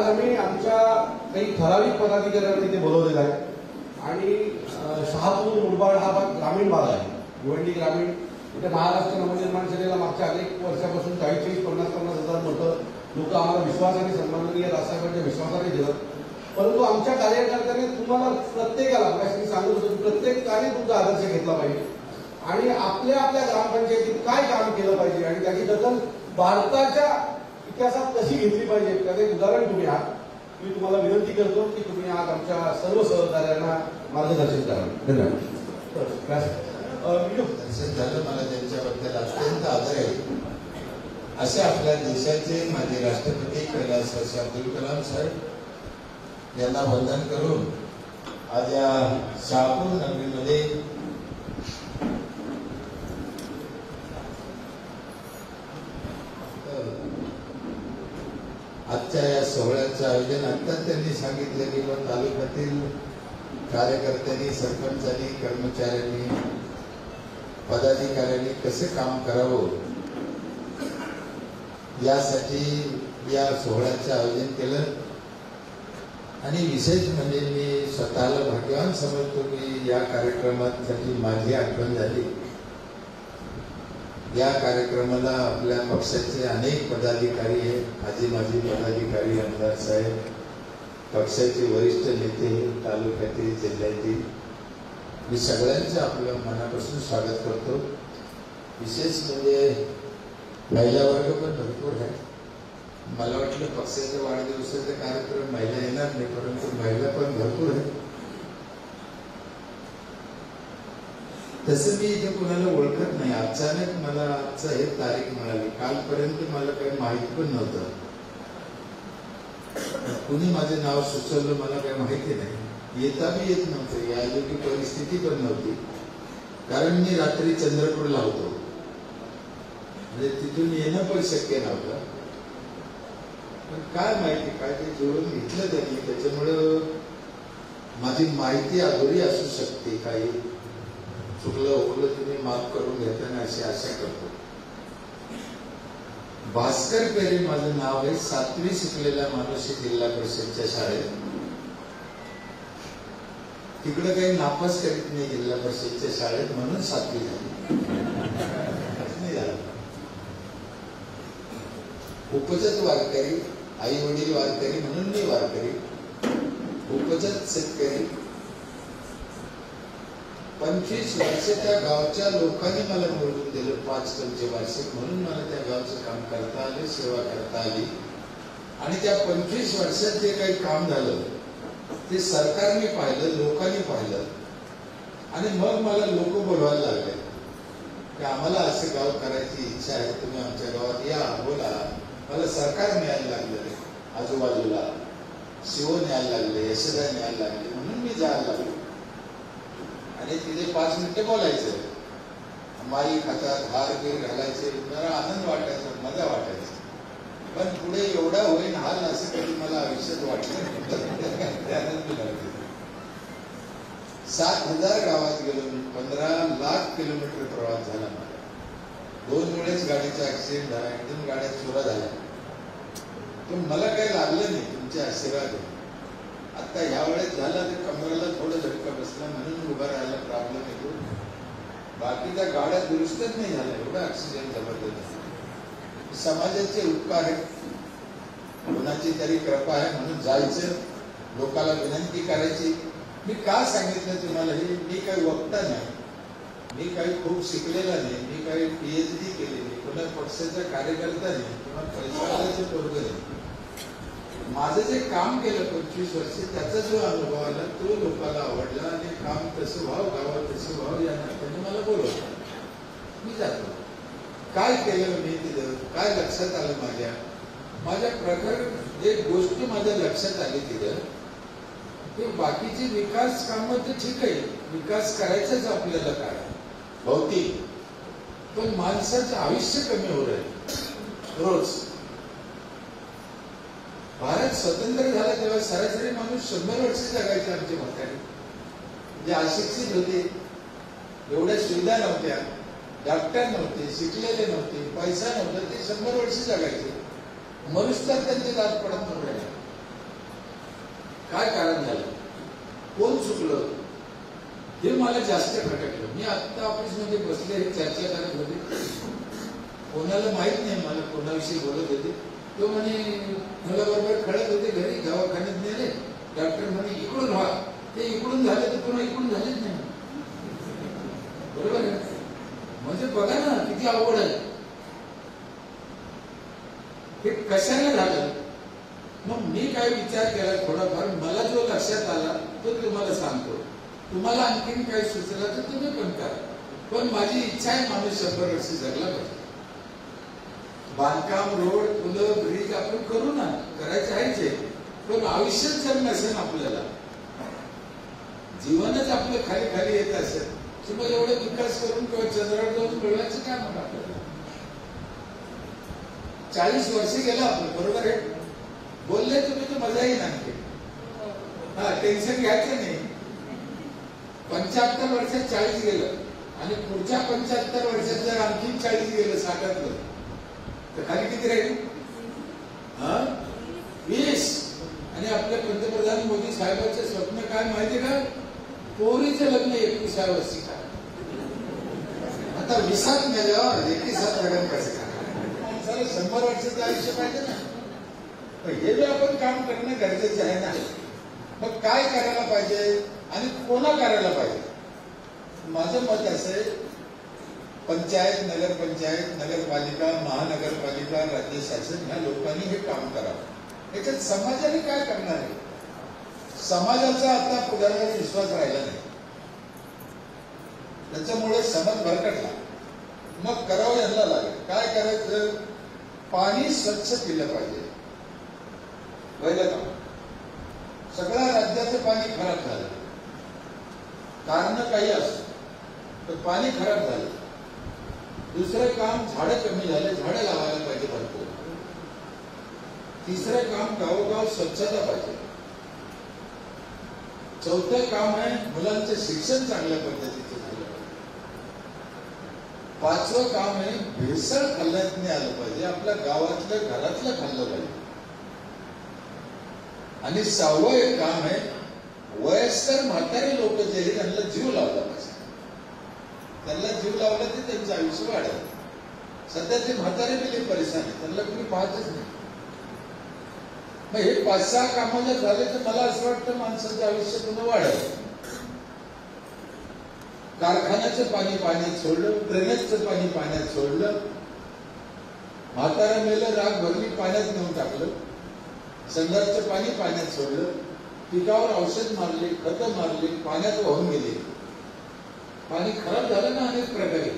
आज आम्ही आमच्या काही ठराविक पदाधिकाऱ्यांना इथे बोलवलेला आहे आणि शहापूर मुरबाड हा भाग ग्रामीण भाग आहे. भिवंडी ग्रामीण इथे महाराष्ट्र नवनिर्माण सेनेला मागच्या अनेक वर्षापासून 40-50 हजार मतं लोक आम्हाला विश्वासाने सन्माननीय राजसाहेबांच्या विश्वासाने दिलं. परंतु आमच्या कार्यकर्त्यांनी तुम्हाला प्रत्येकाला सांगत होतो प्रत्येकाने तुमचा आदर्श घेतला पाहिजे आणि आपल्या आपल्या ग्रामपंचायतीत काय काम केलं पाहिजे आणि त्याची दखल भारताच्या इतिहासात कशी घेतली पाहिजे त्याचं एक उदाहरण तुम्ही आहात. मी तुम्हाला विनंती करतो की तुम्ही आज आमच्या सर्व सहकार्यांना मार्गदर्शन करा. धन्यवाद. दर्शन झालं. मला त्यांच्याबद्दल अत्यंत आदर आहे. असे आपल्या देशाचे माजी राष्ट्रपती कैलासवासी अब्दुल कलाम साहेब यांना वंदन करून आज या शहापूर नगरीमध्ये आजच्या या सोहळ्याचं आयोजन आत्ताच त्यांनी सांगितलं की तालुक्यातील कार्यकर्त्यांनी, सरपंचांनी, कर्मचाऱ्यांनी, पदाधिकाऱ्यांनी कसे काम करावं यासाठी या सोहळ्याचं आयोजन केलं. आणि विशेष म्हणजे मी स्वतःला भाग्यवान समजतो की या कार्यक्रमासाठी माझी आठवण झाली. या कार्यक्रमाला आपल्या पक्षाचे अनेक पदाधिकारी आहेत, आजी माजी पदाधिकारी, आमदार साहेब, पक्षाचे वरिष्ठ नेते, तालुक्यातील, जिल्ह्यातील, मी सगळ्यांचं आपलं मनापासून स्वागत करतो. विशेष म्हणजे महिला वर्ग पण भरपूर आहे. मला वाटलं पक्षाच्या वाढदिवसाचा कार्यक्रम महिला येणार नाही, परंतु महिला पण भरपूर आहे. तसं मी इथे कोणाला ओळखत नाही. अचानक मला आजचं हे तारीख मिळाली. कालपर्यंत मला काही माहिती पण नव्हतं. कुणी माझं नाव सुचवलं मला काही माहिती नाही. येता बी येत नव्हतं. यायोगी परिस्थिती पण नव्हती. कारण मी रात्री चंद्रपूरला होतो. म्हणजे तिथून येणं पण शक्य नव्हतं. पण काय माहिती काय ते जुळून घेतलं त्यांनी. त्याच्यामुळं माझी माहिती अधुरी असू शकते. काही चुकलं उकलं तुम्ही माफ करून घेताना अशी आशा करतो. भास्कर पेरे माझं नाव आहे. 7वी शिकलेला माणूस जिल्हा परिषदच्या शाळेत. तिकडं काही नापास करीत नाही जिल्हा परिषदच्या शाळेत, म्हणून 7वी झाली. उपजत वारकरी, आई वडील वारकरी म्हणून मी वारकरी. उपजत शेतकरी. 25 वर्ष त्या गावच्या लोकांनी मला निवडून दिलं. 5 पंचवार्षिक म्हणून मला त्या गावचं काम करता आलं, सेवा करता आली. आणि त्या 25 वर्षात जे काही काम झालं ते सरकारने पाहिलं, लोकांनी पाहिलं. आणि मग मला लोक बोलवायला लागले की आम्हाला असं गाव करायची इच्छा आहे, तुम्ही आमच्या गावात या, बोला. मला सरकार न्यायला लागले, आजूबाजूला शिव न्यायला लागले, यशोदा न्यायला लागले, म्हणून मी जायला लागलो. आणि तिथे 5 मिनिटं बोलायचं. माई खातात, हार गिर घालायचे, मला आनंद वाटायचा, मजा वाटायची. पण पुढे एवढा होईल हाल असं कधी मला आयुष्यात वाटलं. 7,000 गावात गेलो मी. 15 लाख किलोमीटर प्रवास झाला मला. 2 वेळेस गाडीचा ऍक्सिडेंट झाला, एकदम गाड्या चोरा झाल्या. पण मला काही लागलं नाही, तुमचे आशीर्वाद. आता ह्या वेळेस झाला तर कमरेला थोडं झटका बसला म्हणून उभा राहायला प्रॉब्लेम येतो. बाकीच्या गाड्या दुरुस्तच नाही झाल्या. एवढा ऍक्सिडेंट जबरदस्त. समाजाचे उपकार आहे, कोणाची तरी कृपा आहे म्हणून जायचं, लोकांना विनंती करायची. मी का सांगितलं तुम्हाला हे? मी काही वक्ता नाही, मी काही खूप शिकलेला नाही, मी काही PhD केली नाही, कोणा पक्षाचा कार्यकर्ता नाही किंवा पैशाचे पोरग नाही. माझं जे काम केलं 25 वर्ष त्याचा जो अनुभव आला तो लोकांना आवडला आणि काम तसं व्हावं, गावात तसं व्हावं या नात्याने मला बोलवलं. मी जातो. काय केलं मी तिथं, काय लक्षात आलं माझ्या प्रखर एक गोष्ट माझ्या लक्षात आली तिथं, की बाकीची विकास कामं तर ठीक आहे, विकास करायचंच आपल्याला काय भौतिक, पण माणसाचं आयुष्य कमी होत आहे रोज. भारत स्वतंत्र झाला तेव्हा सरासरी माणूस 100 वर्ष जगायचे आमचे म्हातारे. जे अशिक्षित होते, एवढ्या सुविधा नव्हत्या, डॉक्टर नव्हते, शिकलेले नव्हते, पैसा नव्हता, ते 100 वर्ष जगायचे. मनुष्य त्यांचे दात पडत नव्हते. काय कारण झालं, कोण चुकलं, हे मला जास्त खटकलं. मी आता ऑफिसमध्ये बसले, हे चर्चा करत होते, कोणाला माहित नाही मला कोणाविषयी बोलत होते. तो म्हणे मला बरोबर खळत होते, घरी दवाखान्यात नेले, डॉक्टर म्हणे इकडून व्हा. ते इकडून झाले तर पुन्हा इकडून झालेच नाही. बरोबर आहे, म्हणजे बघा ना किती अवघड आहे. हे कशाला झालं. मग मी काय विचार केला थोडाफार, मला जो लक्षात आला तो तुम्हाला सांगतो. तुम्हाला आणखीन काही सुचलं तर तुम्ही पण करा. पण माझी इच्छा आहे माणूस 100 वर्ष जगला पाहिजे. बांधकाम, रोड, पुलं, ब्रिज आपण करू ना, करायचे आहेच. पण आयुष्यच जर नसेल आपल्याला, जीवनच आपलं खाली खाली येत असेल, किंवा एवढे विकास करून किंवा चंद्रावर जाऊन मिळवायचं काय मग आपल्याला. 40 वर्ष गेलं आपलं, बरोबर आहे. बोलले तुम्ही तर मजा येईल आणखी. हा, टेन्शन घ्यायचं नाही. 75 वर्षात 40 गेलं आणि पुढच्या 75 वर्षात जर आणखी 40 गेलं 60तलं, तर खाली किती राहील. 20. आणि आपले पंतप्रधान मोदी साहेबांचे स्वप्न काय माहितीये का, पोरीचं लग्न 21व्या वर्षी काय. आता 20त मेल्यावर 21त लग्न कसं काय. माणसाला 100 वर्षाचं आयुष्य पाहिजे ना. हे बी आपण काम करणं गरजेचं आहे ना. मग काय करायला पाहिजे आणि कोणा करायला पाहिजे. माझं मत असं, पंचायत, नगरपंचायत, नगरपालिका, महानगरपालिका, राज्य शासन ह्या लोकांनी हे काम करावं. याच्यात समाजाने काय करणार आहे. समाजाचा आता पुढाऱ्यावर विश्वास राहिला नाही, त्याच्यामुळे समाज भरकटला. मग करावं यांना लागेल. काय करायचं, पाणी स्वच्छ पिलं पाहिजे. पहिलं काम, सगळ्या राज्याचं पाणी खराब झालं, कारण काही असतं, तर पाणी खराब झालं. दुसरं काम, झाडं कमी झाले, झाडं लावायला पाहिजे भरपूर. तिसरं काम, गावोगाव स्वच्छता पाहिजे. चौथं काम आहे, मुलांचं शिक्षण चांगल्या पद्धतीचं झालं पाहिजे. 5वं काम आहे, भेसळ खाल्ल्यात नाही आलं पाहिजे, आपल्या गावातलं घरातलं खाल्लं पाहिजे. आणि 6वं एक काम आहे, वयस्कर म्हातारे लोक जे आहेत त्यांना जीव लावला पाहिजे. त्यांना जीव लावला तर त्यांचं आयुष्य वाढेल. सध्याचे म्हातारे गेले परेशान आहे, त्यांना कोणी पाहतच नाही. मग हे 5-6 कामं जर झाले तर मला असं वाटतं माणसाचं आयुष्य पुन्हा वाढेल. कारखान्याचं पाणी पाण्यात सोडलं, ड्रेनेजचं पाणी पाण्यात सोडलं, म्हातारा मेलं, राग भरली, पाण्यात नेऊन टाकलं, संडासचं पाणी पाण्यात सोडलं, पिकावर औषध मारले, खतं मारली, पाण्यात वाहून गेले. पाणी खराब झालं ना अनेक प्रकारे.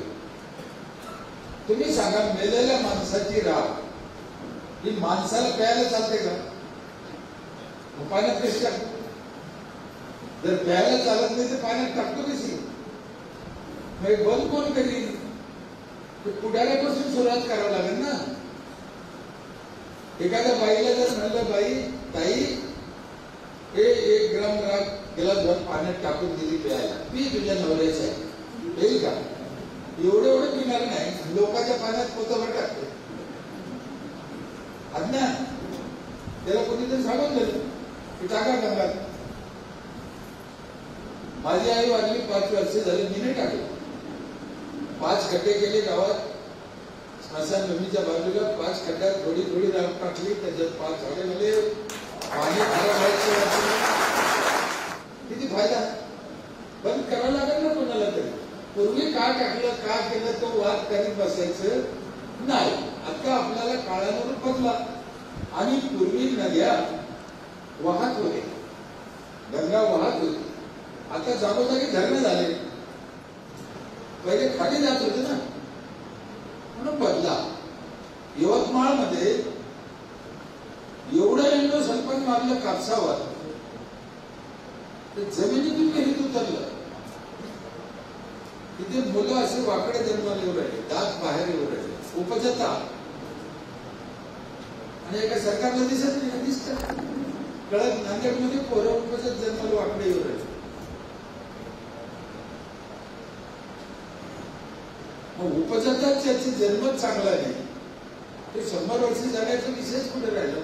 तुम्ही सांगा, मेलेल्या माणसाची राग ही माणसाला प्यायला चालते का. मग पाण्यात कशी टाकतो. जर प्यायला चालत नाही तर पाण्यात टाकतो कशी. मग बंद कोण करील. पुढाऱ्यापासून सुरुवात करावं लागेल ना. एखाद्या बाईला जर म्हणलं, बाई ताई हे 1 ग्राम राग गिलासभर पाण्यात टाकून दिली प्यायला, मी तुझ्या नवऱ्याचं आहे, येईल का. एवढं पिणार नाही, लोकांच्या पाण्यात पोतभर टाकते. अज्ञान. त्याला कोणीतरी सांगून दिलं की टाका गंगात. माझी आई वाढली 5 वर्ष झाली, मी नाही टाकलं. 5 खड्डे केले गावात, स्मशानभूमीच्या बाजूला 5 खड्ड्यात थोडी थोडी राख टाकली, त्याच्यात 5 झाडे झाले. पाणी खराब व्हायचं, किती फायदा. बंद करावं लागेल ना कोणाला तरी. पूर्वी का टाकलं, का केलं, तो वाद करीत बसायचं नाही. आता आपल्याला काळानुरूप बदला. आणि पूर्वी नद्या वाहत होते, गंगा वाहत होती, आता जागोजागी धरणं झाले. पहिले खाली जात होते ना, म्हणून बदला. यवतमाळ मध्ये एवढं एंडो सल्फर मारलं कापसावर, तर जमिनीतून विहिरीत उतरलं. तिथे मुलं असे वाकडे जन्माला येऊ राहिले, दात बाहेर येऊ राहिले, उपजता. आणि एका सरकारला दिसत नाही, दिसत कळत. नांदेडमध्ये पोरं उपजत जन्माला वाकडे येऊ राहिले. मग उपजतात ज्याची जन्मच चांगला नाही, ते 100 वर्ष जगायचा विषयच कुठे राहिला.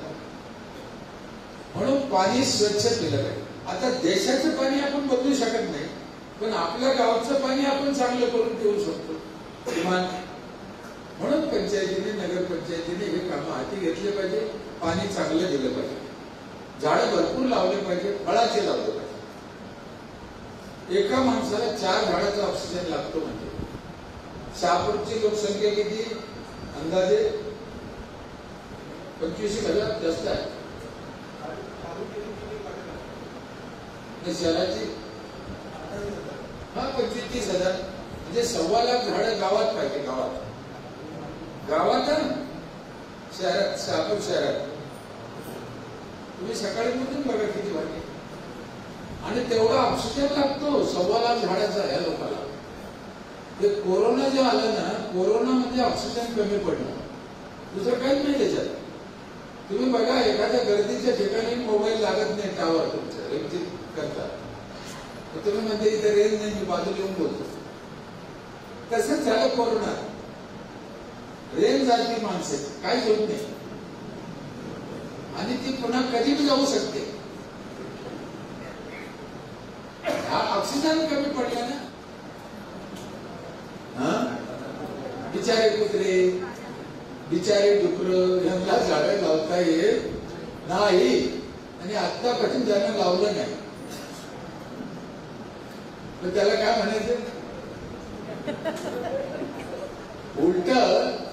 म्हणून पाणी स्वच्छ पिलं पाहिजे. आता देशाचं पाणी आपण बदलू शकत नाही, पण आपल्या गावचं पाणी आपण चांगलं करून ठेवू शकतो किमान. म्हणून पंचायतीने, नगरपंचायतीने हे कामं हाती घेतले पाहिजे. पाणी चांगलं दिलं पाहिजे, झाडं भरपूर लावले पाहिजे, फळाचे लावले पाहिजे. एका माणसाला 4 झाडाचा ऑक्सिजन लागतो. म्हणजे शहापूरची लोकसंख्या किती? अंदाजे 25,000 जास्त आहे. शहराची 25,000 म्हणजे 1.25 लाख झाडं गावात पाहिजे. गावात शहरात, शहापूर शहरात तुम्ही सकाळी उठून बघा किती वाटते. आणि तेवढा ऑक्सिजन लागतो 1.25 लाख झाडाचा या लोकांना. ते कोरोना जे आलं ना, कोरोनामध्ये ऑक्सिजन कमी पडलं, दुसरं काहीच नाही त्याच्यात. तुम्ही बघा एखाद्या गर्दीच्या ठिकाणी मोबाईल लागत नाही, टावर तुमचं रेंज करतात, तर तुम्ही म्हणते इथे रेंज नाही, मी बाजूला येऊन बोलतो. तसंच झालं कोरोना. रेंज जाती माणसे काहीच होत नाही, आणि ती पुन्हा कधी बी जाऊ शकते. हा ऑक्सिजन कमी पडला ना. बिचारे कुत्रे, बिचारे डुकर यांना झाडं लावता येत नाही, आणि आतापासून ज्यांना लावलं नाही तर त्याला काय म्हणायचं? उलट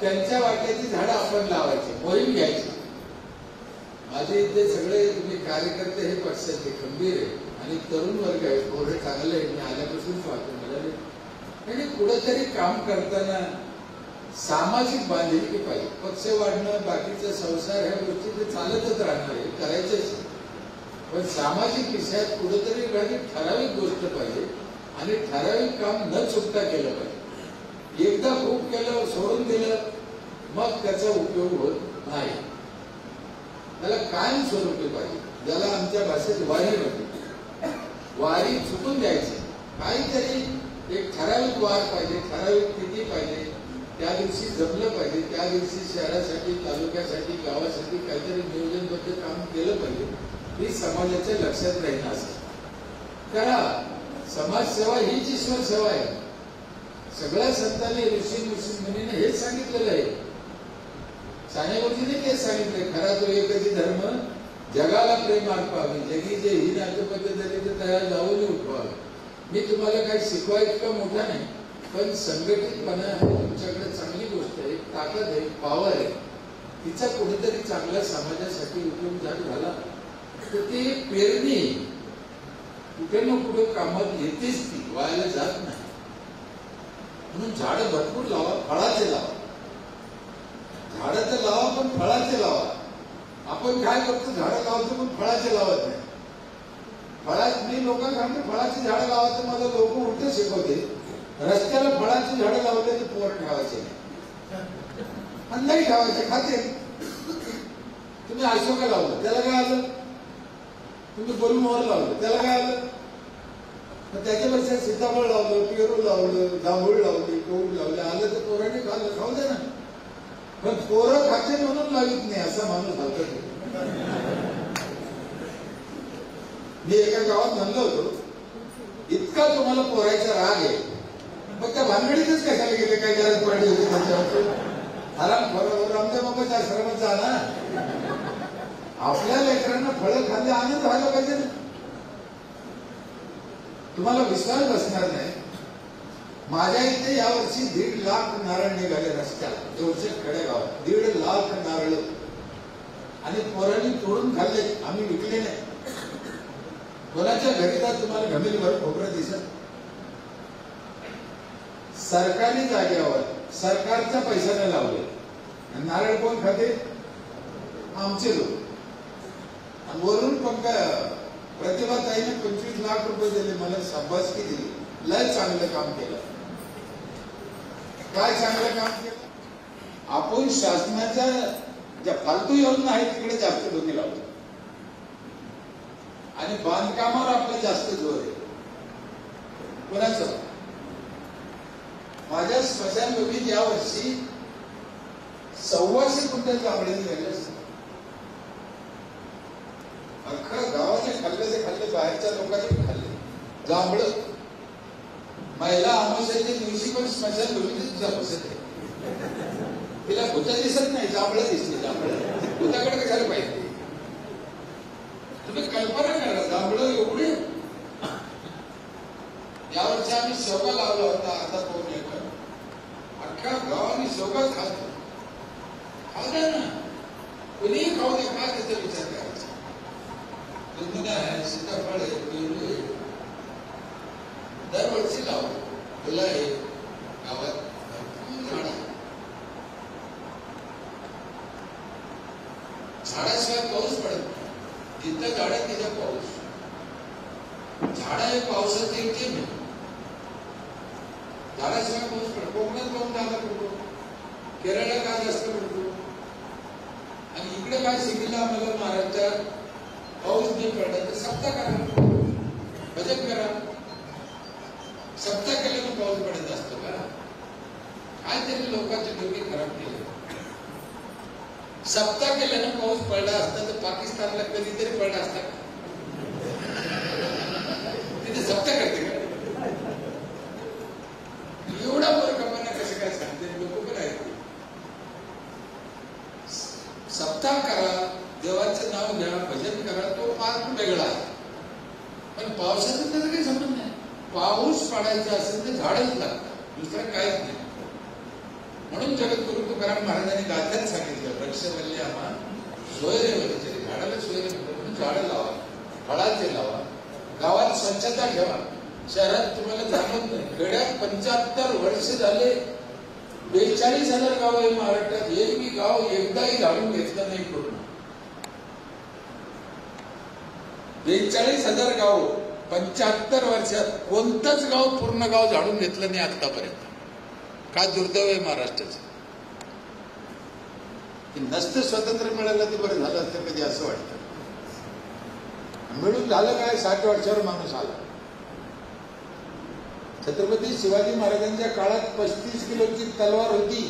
त्यांच्या वाट्याची झाडं आपण लावायची, मोहीम घ्यायची. माझे इथे सगळे तुम्ही कार्यकर्ते हे पक्षाचे खंबीर आहे आणि तरुण वर्ग आहे, थोडं चांगलं आहे. मी आल्यापासून पाहतो मला आणि कुठेतरी काम करताना सामाजिक बांधिलकी पाहिजे. पक्ष वाढणं, बाकीचा संसार, ह्या गोष्टी ते चालतच राहणार आहे, करायचंच. पण सामाजिक विषयात कुठेतरी एखादी ठराविक गोष्ट पाहिजे, आणि ठराविक काम न चुकता केलं पाहिजे. एकदा खूप केलं, सोडून दिलं, मग त्याचा उपयोग होत नाही. त्याला कायम स्वरूपी पाहिजे, ज्याला आमच्या भाषेत वारी म्हणते. वारी चुकून द्यायची. काहीतरी एक ठराविक वार पाहिजे, ठराविक तिथी पाहिजे, त्या दिवशी जमलं पाहिजे. त्या दिवशी शहरासाठी, तालुक्यासाठी, गावासाठी काहीतरी नियोजनबद्ध काम केलं पाहिजे. ही समाजाच्या लक्षात राहील. असं करा. समाजसेवा हीच ईश्वर सेवा आहे. सगळ्या संतांनी, ऋषी मुनीने हेच सांगितलेलं आहे. साने गुरुजीने तेच सांगितलंय, खरा तो एकच धर्म, जगाला प्रेमात पाहावे, जगी जे ही नाट्यपद्धती तयार जाऊन उठवावे. मी तुम्हाला काही शिकवा इतका मोठा नाही, पण संघटितपणा तुमच्याकडे चांगली गोष्ट आहे, ताकद आहे, पॉवर आहे. तिचा कुठेतरी चांगल्या समाजासाठी उपयोग झाला तर ती पेरणी कुठे ना कुठे कामात येतेच, ती वायाला जात नाही. म्हणून झाडं भरपूर लावा, फळाचे लावा. झाडं तर लावा, पण फळाचे लावा. आपण काय करतो, झाडं लावतो पण फळाचे लावत नाही. मी लोकांना सांगतो फळाची झाडं लावा, तर मला लोक उलट शिकवते, रस्त्याला फळाची झाडं लावले तर पोर ठेवायचे नाही, नाही ठेवायचे, खाते. तुम्ही अशोका लावलं, त्याला काय आलं? तुम्ही गोलमोहर लावलं, त्याला काय आलं? त्याच्यापेक्षा सीताफळ लावलं, पेरू लावलं, जांभूळ लावली, कौड लावले, आलं तर पोराने खाल्लं, खाऊ दे ना. पण पोरं खाते म्हणून लावित नाही, असा माणूस हलकत. मी एका गावात म्हणलो होतो, इतका तुम्हाला पोरायचा राग आहे, मग त्या भानगडीतच कशाला गेले, काय गरज पडली होती त्याच्यावर? आराम बरोबर आमच्या बाबाच्या आश्रमात जा ना. आपल्या लेकरांना फळं खाल्ले, आनंद व्हायला पाहिजे ना. तुम्हाला विश्वास बसणार नाही, माझ्या इथे यावर्षी 1.5 लाख नारळ निघाले रस्त्याला, एवढे खेडेगावात 1.5 लाख नारळ, आणि पोरांनी तोडून खाल्ले, आम्ही विकले नाही. कोणाच्या घरी तर तुम्हाला घमेलभर खोबरं दिसत. सरकारी जागेवर सरकारच्या पैशाने लावले, नारळ कोण खाते? आमचे लोक. वरून पण प्रतिभाताईने 25 लाख रुपये दिले, मला शाबासकी दिली, लय चांगलं काम केलं. काय चांगलं काम केलं? आपण शासनाच्या ज्या फालतू योजना आहेत तिकडे जास्त डोके लावतो, आणि बांधकामावर आपलं जास्त जोर आहे. कोणाचं? माझ्या स्मशानभूमीत यावर्षी 125 क्विंटल जांभळी निघाली. अख्खा गावाने खाल्लं ते खाल्लं, बाहेरच्या लोकांनी खाल्ले. जांभळं महिला अमावस्याच्या दिवशी पण स्मशानभूमीतच बसत आहे. तिला भूत दिसत नाही, जांभळं दिसते. जांभळं भूताकडे कशाला पाहिजे? तुम्ही कल्पना करा, जांभळं एवढे. यावर्षी आम्ही शेवगा लावला होता, आता 2 एकर. अख्ख्या गावाने शेवगा खातो. खाऊ द्या ना, कुणीही खाऊ द्या, काय त्याचा विचार करायचा. लिंबू आहे, सीताफळ आहे, पेरू आहे, दरवर्षी लावतो. फुलं आहे, गावात भरपूर झाड आहे. झाडाशिवाय पाऊस पडत नाही. जिथं झाड आहे तिथं पाऊस. झाड हे पावसाचे एक थेंब आहे. झाडाशिवाय पाऊस पडतो. कोकणात पाऊस झाला पडतो, केरळला काय जास्त पडतो, आणि इकडे काय शिकलं आम्हाला महाराष्ट्रात पाऊस नाही पडला तर सप्ताह करा, बचत करा. सप्ताह केल्यानं पाऊस पडत असतो का? काय तरी लोकांचे डोके खराब केले. सप्ताह केल्यानं पाऊस पडला असता तर पाकिस्तानला कधीतरी पडला असता का? तिथे सप्ताह करते का? एवढा मूर्खपणा कसं काय सांगते लोक पण आहेत. सप्ताह करा, देवाचं नाव घ्या, भजन करा, तो मार्ग वेगळा आहे. पण पावसाचा त्याचा काही संबंध नाही. पाऊस पडायचा असेल तर झाडच लागतात, दुसरं काहीच नाही. म्हणून जगद्गुरु तुकाराम महाराजांनी गाथ्यात सांगितलं, वृक्षवल्ली आम्हा सोयरे वगैरे, झाडाला सोयरे म्हणून झाडं लावा, फळांचे लावा, गावात स्वच्छता ठेवा. शहरात तुम्हाला जाणवत नाही, खेड्यात 75 वर्ष झाले 42,000 गाव आहे महाराष्ट्रात. एकही गाव एकदाही झाडून घेतलं नाही पूर्ण. 42,000 गाव 75 वर्षात कोणतंच गाव पूर्ण गाव झाडून घेतलं नाही आतापर्यंत. काय दुर्दैव आहे महाराष्ट्राचं. नसतं स्वातंत्र्य मिळालं ते बरं झालं असतं कधी असं वाटतं. मिळून झालं काय, 60 वर्षावर माणूस आला. छत्रपती शिवाजी महाराजांच्या काळात 35 किलोची तलवार होती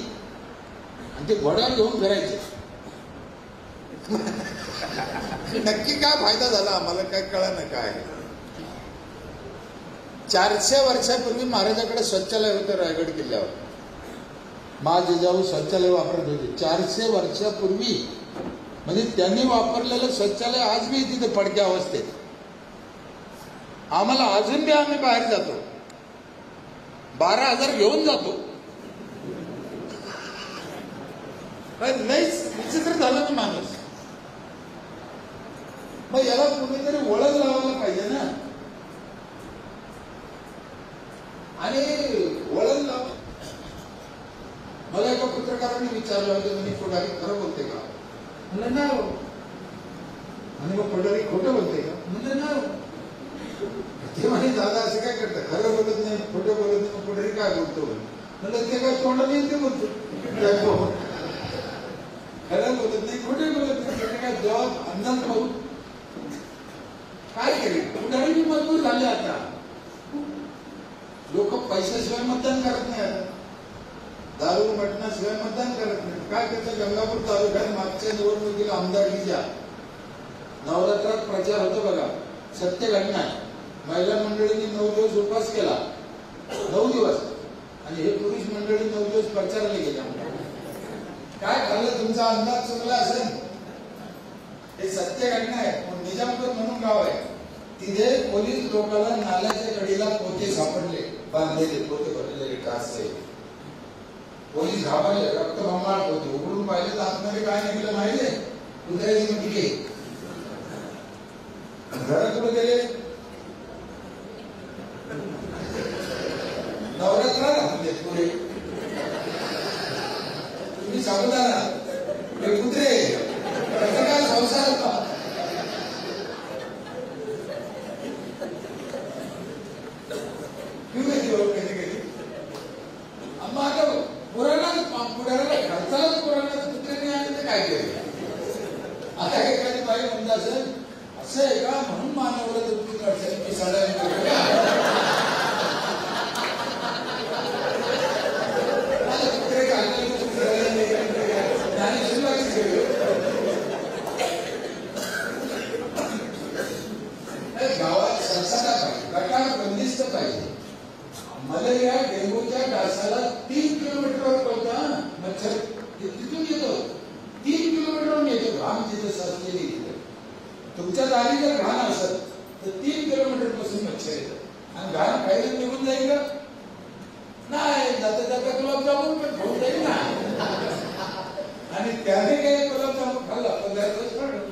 आणि ते घोड्यावर घेऊन फिरायचे. नक्की काय फायदा झाला आम्हाला काय कळलं काय. 400 वर्षापूर्वी महाराजाकडे शौचालय होतं रायगड किल्ल्यावर. महाजिजाऊ शौचालय वापरत होते 400 वर्षापूर्वी. म्हणजे त्यांनी वापरलेलं शौचालय आज बी तिथे पडक्या अवस्थेत. आम्हाला अजून बी आम्ही बाहेर जातो, 12,000 घेऊन जातो. लईच विचित्र झालं ना माणूस. मग याला कुणीतरी वळण लावायला पाहिजे ना. आणि वळण लाव. मला एका पत्रकारांनी विचारलं होतं, म्हणजे पुढारी खरं बोलते का? म्हणलं ना. आणि मग पुढारी खोटं बोलते का? म्हणलं ना. ते म्हणे दादा असं काय करतं, खरं बोलत नाही, खोटं बोलत नाही, मग पुढारी काय बोलतो? म्हणलं ते काय तोंडाने ते बोलतो, खरं बोलत नाही, खोटे बोलत नाही. काय जबाब अंदाज पाहू काय केले. पुढारी बी मजबूर झाले. आता लोक पैशाशिवाय मतदान करत नाही. आता दारू मटणाशिवाय मतदान करत नाही. काय करतं, गंगापूर तालुक्यात मागच्या निवडणुकीला आमदारकीच्या नवरात्रात प्रचार होतो बघा. सत्य घटना आहे. महिला मंडळींनी 9 दिवस उपवास केला, 9 दिवस. आणि हे पुरुष मंडळी 9 दिवस प्रचाराला गेले. काय झालं, तुमचा अंदाज चुकला असेल. हे सत्य घटना आहे. निजामपूर म्हणून गाव आहे, तिथे पोलीस लोकांना नाल्याच्या कडीला पोते सापडले, बांधलेले पोते भरलेले कासे. पोलीस घाबरले, रक्तबंबाळ होते. उघडून पाहिले तर आतमध्ये काय निघलं माहिती आहे? कुत्र्याची मुटकी. घरात कुठे गेले? नवरात्र घातले पुरे. तुम्ही सावधान आहात, हे कुत्रे काय संसार होता. पुराणाला खर्चालाच पुराणात कुत्र्याने आणि ते काय केले. आता एखादी बाई म्हणत असेल असं आहे का, म्हणून मानवला तुमची अडचणी साड्या कुत्रे काढले शिस्त पाहिजे. मलेरिया डेंग्यूच्या डासाला 3 किलोमीटरवर कळतं. मच्छर तिथून येतो, 3 किलोमीटरवरून येतो. घाम जिथं साचलेली तिथे तुमच्या दारी जर घाण असत तर 3 किलोमीटर पासून मच्छर येतं. आणि घाण खायला निघून जाईल का? नाही, जाता जाता गुलाबजामुन पण खाऊन जाईल ना. आणि त्याने काही गुलाबजामुन खाल्ला 15 दिवस काढलं.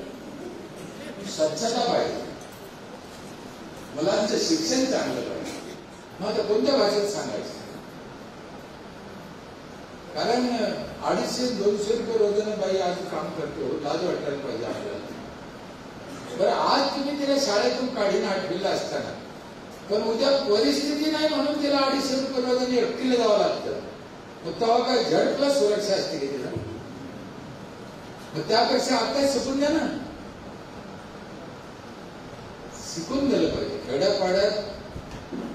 स्वच्छता पाहिजे, मुलांचं शिक्षण चांगलं पाहिजे. मग आता कोणत्या भाषेत सांगायचं? कारण 250-200 रुपये रोजानं बाई आज काम करतो, लाज वाटायला पाहिजे आपल्याला. बरं, आज तुम्ही तिला शाळेतून काढीन 8वीला असताना, पण उद्या परिस्थिती नाही म्हणून तिला 250 रुपये रोजाने एकटीला जावं लागतं. मग तेव्हा काय झड प्लस सुरक्षा असते की तिला? मग त्यापेक्षा आता शिकून द्या ना. शिकून गेलं पाहिजे. खेड्यापाड्यात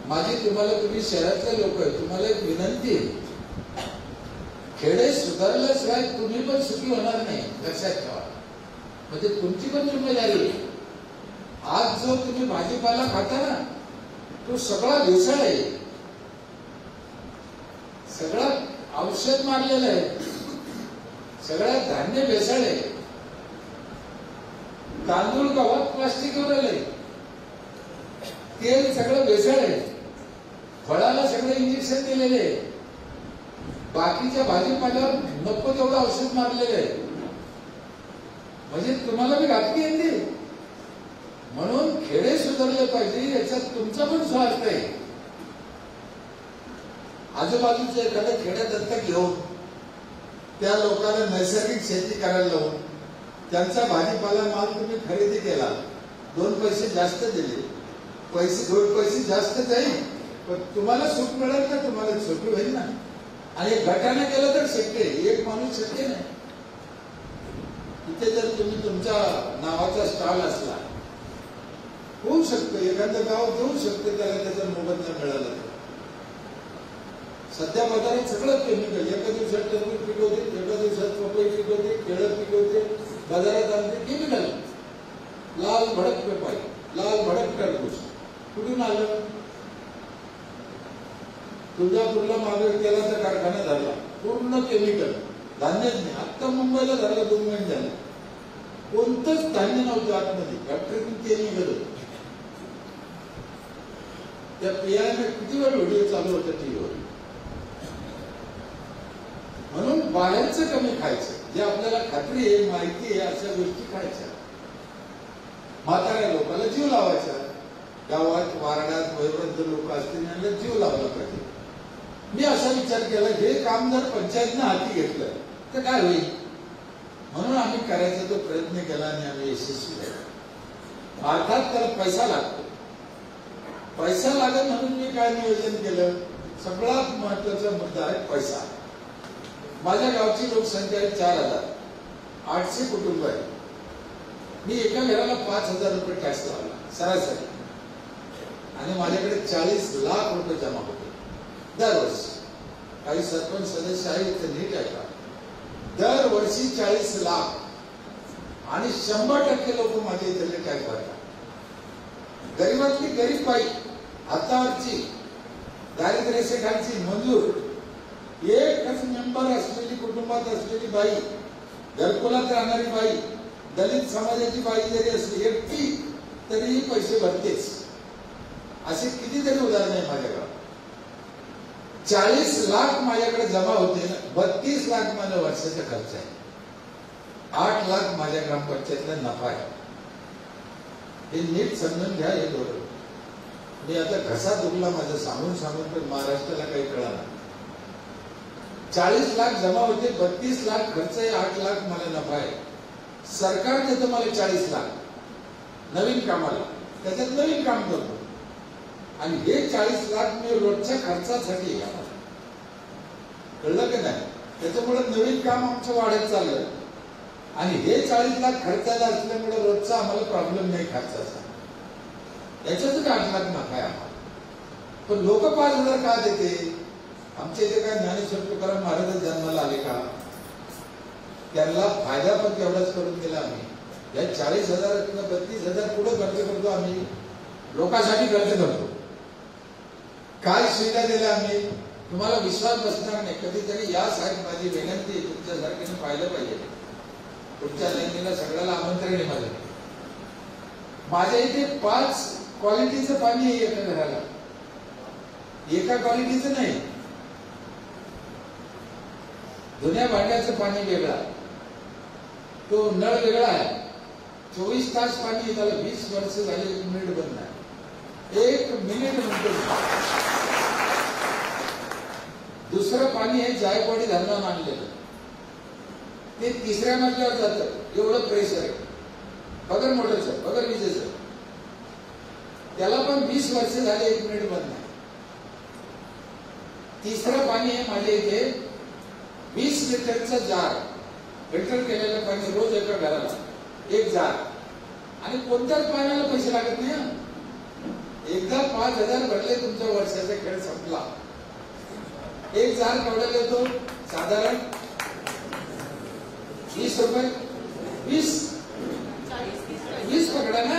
माझी तुम्हाला, तुम्ही शहरातले लोक आहे, तुम्हाला एक विनंती आहे, खेडे सुधारल्याशिवाय तुम्ही पण सुखी होणार नाही, लक्षात ठेवा. म्हणजे तुमची पण जिम्मेदारी आहे. आज जो तुम्ही भाजीपाला खाता ना, तो सगळा भेसळ आहे, सगळा औषध मारलेलं आहे, सगळ्या धान्य भेसळ आहे. तांदूळ गव्हात प्लास्टिकवर आलंय, तेल सगळं भेसळ आहे, फळाला सगळं इंजेक्शन दिलेले आहे, बाकीच्या भाजीपाल्यावर नको तेवढं औषध मारलेलं आहे. म्हणजे तुम्हाला बी घातली येते. म्हणून खेडे सुधारले पाहिजे, याच्यात तुमचा पण स्वार्थ आहे. आजूबाजूचं एखाद्या खेड्यात दत्तक घेऊन त्या लोकांना नैसर्गिक शेती करायला लावून त्यांचा भाजीपाला माल तुम्ही खरेदी केला, 2 पैसे जास्त दिले, 2 पैसे जास्त जाईल, पण तुम्हाला सुख मिळेल ना, तुम्हाला सोपी होईल ना. आणि गटाने केलं तर शक्य आहे, एक माणूस शक्य नाही. इथे जर तुम्ही तुमच्या नावाचा स्टॉल असला, होऊ शकतं, एखाद्या गावात देऊ शकतं त्याला त्याचा मोबदला मिळाला. सध्या बाजारात सगळं केमिकल, एका दिवसात टरबूज पिकवते, एका दिवसात पपई पिकवते, केळं पिकवते, बाजारात आणते केमिकल. लाल भडक पपई, लाल भडक टरबूज कुठून आलं? तुळजापूरला मागे तेलाचा कारखाना झाला, पूर्ण केमिकल, धान्यच नाही. आता मुंबईला झाला 2 महिने झाले, कोणतंच धान्य नव्हतं आतमध्ये, फॅक्टरीतून तेल निघत होतं. त्या पियाने किती वेळ व्हिडिओ चालू होता टीव्हीवर. म्हणून बाहेरचं कमी खायचं, जे आपल्याला खात्री आहे, माहिती आहे, अशा गोष्टी खायच्या. म्हाताऱ्या लोकांना जीव लावायचा. गावात वारणात वयोवृद्ध लोक असतील त्यांना जीव लावला पाहिजे. मी असा विचार केला, हे काम जर पंचायतनं हाती घेतलं तर काय होईल, म्हणून आम्ही करायचा तो प्रयत्न केला आणि आम्ही यशस्वी झालो. अर्थात त्याला पैसा लागतो. पैसा लागत म्हणून मी काय नियोजन केलं, सगळ्यात महत्वाचा मुद्दा आहे पैसा. माझ्या गावची लोकसंख्या आहे 4,000, 800 कुटुंब आहे. मी एका घराला 5,000 रुपये टॅक्स लावला सरासरी, आणि माझ्याकडे 40 लाख रुपये जमा होते दरवर्षी. काही सरपंच सदस्य आहेत ते नीट ऐका, दरवर्षी 40 लाख, आणि 100% लोक माझ्या इथले टॅक्स भरतात. गरीबातली गरीब बाई, हातावरची, दारिद्र्य रेषेखालची, मजूर, एकच मेंबर असलेली, कुटुंबात असलेली बाई, घरकुलात राहणारी बाई, दलित समाजाची बाई जरी असली एकटी तरीही पैसे भरतेच. असे कितीतरी उदाहरण आहे माझ्या गावात. 40 लाख माझ्याकडे जमा होते, 32 लाख माझा वर्षाचा खर्च आहे, 8 लाख माझ्या ग्रामपंचायतला नफा आहे. हे नीट समजून घ्या. हे दोन मी आता घसा दुखला माझा सांगून सांगून, पण महाराष्ट्राला काही कळालं. 40 लाख जमा होते, 32 लाख खर्च आहे, 8 लाख मला नफा आहे. सरकार देतं मला 40 लाख नवीन कामाला, त्याच्यात नवीन काम करतो, आणि हे 40 लाख मी रोजच्या खर्चासाठी, कळलं की नाही? त्याच्यामुळे नवीन काम आमचं वाढत चाललं, आणि हे 40 लाख खर्चाला असल्यामुळे रोजचा आम्हाला प्रॉब्लेम नाही खर्चाचा. याच्यातच 8 लाख नफा आहे आम्हाला. पण लोक 5,000 का देते? आमच्या इथे काय ज्ञानेश्वर तुकाराम महाराज जन्माला आले का? त्यांना फायदा पण तेवढाच करून दिला आम्ही. या 40,000 किंवा 32,000 कुठं खर्च करतो आम्ही? लोकांसाठी खर्च करतो. काय सुविधा दिल्या आम्ही, तुम्हाला विश्वास बसणार नाही. कधीतरी या साहेब माझी विनंती आहे, तुमच्यासारख्याने पाहिलं पाहिजे. तुमच्या लाईनीला सगळ्याला आमंत्रण आहे माझं. माझ्या इथे 5 क्वालिटीचं पाणी आहे एका घराला, एका क्वालिटीचं नाही. जुन्या भांड्याचं पाणी वेगळा, तो नळ वेगळा आहे. 24 तास पाणी, त्याला 20 वर्ष झाले, 1 मिनिट बंद नाही, 1 मिनिट म्हणतो. दुसरं पाणी आहे जायकवाडी धरणावर आणलेलं, ते 3ऱ्या मजल्यावर जातं, एवढं प्रेशर आहे. बगर मोटरचं, बगर विजेचं, त्याला पण 20 वर्ष झाले, 1 मिनिट बंद नाही. तिसरं पाणी आहे माझ्या इथे 20 लिटरचं जार, फिल्टर केलेलं पाणी रोज एका घराला 1 जार, आणि कोणत्याच पाण्याला पैसे लागत नाही. एकदा 5,000 भरले, तुमच्या वर्षाचा खेळ संपला. 1 जार केवढ्याला येतो, साधारण 20 रुपये, 20 पकडा ना,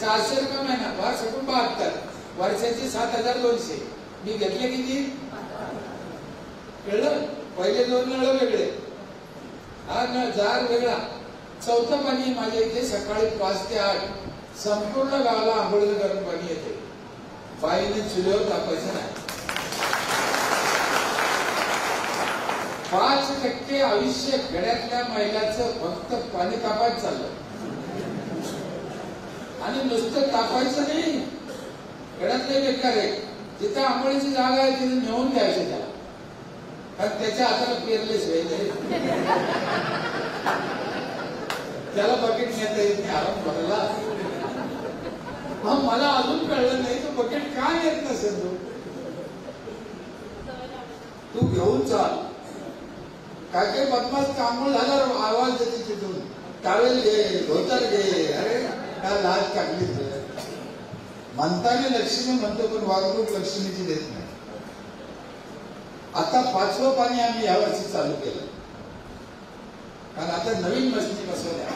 400 रुपये महिना, 72 वर्षाचे 7,200. मी घेतले किती, कळलं? पहिले 2 नळ वेगळे, हा नळ जार वेगळा. चौथं पाणी माझ्या इथे सकाळी 5 ते 8 संपूर्ण गावाला आंघोळीचं गरम पाणी येते. बाईने चुलीवर तापायचं नाही. 5% आयुष्य गड्यातल्या महिलाचं फक्त पाणी तापायचं चाललं, आणि नुसतं तापायचं नाही. गड्यातले बेकार आहे, जिथं आंघोळीची जागा आहे तिथे नेऊन द्यायचं त्याला, कारण त्याच्या हाताला पेरलेच पाहिजे. त्याला बकेट नेता येत नाही आराम करायला. मग मला अजून कळलं नाही तो बकेट का येत नसेल. तू घेऊन चाल. काय काय बदमाश कांबळ झाल्यावर आवाज देते तिथून, टावेल घे, धोतर घे. अरे काय लाज टाकली म्हणताना लक्ष्मी म्हणतो, पण वागणूक लक्ष्मीची देत नाही. आता 5वं पाणी आम्ही यावर्षी चालू केलं, कारण आता नवीन मशनी बसवल्या.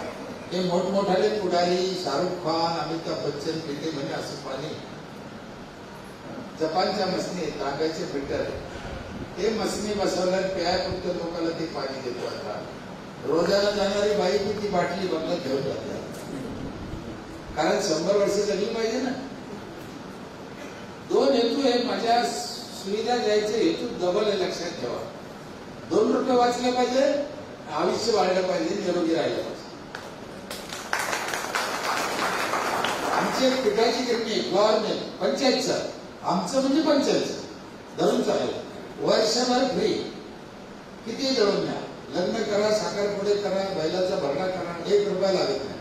हे मोठमोठाले पुढारी, शाहरुख खान, अमिताभ बच्चन पिते म्हणे असं पाणी. जपानच्या मशनी आहेत, तांब्याचे फिल्टर आहे, ते मशनी बसवल्या, प्यायपुरतं लोकांना ते पाणी देतो. आता रोजाला जाणारी बाई ती बाटली बंगल्यात घेऊन जाते, कारण 100 वर्ष जगली पाहिजे ना. 2 हेतू आहे माझ्या सुविधा द्यायचे हेतू डबल आहे, लक्षात ठेवा. 2 रुपये वाचले पाहिजे, आयुष्य वाढलं पाहिजे, निरोगी राहिलं पाहिजे. आमची एक पिठाची गिरणी आहे, गव्हर्नमेंट पंचायतचं, आमचं म्हणजे पंचायतचं धरून चालेल. वर्षभर फ्री, किती दळून द्या, लग्न करा, साखरपुडे करा, बैलाचा भरणा करा, 1 रुपया लागत नाही.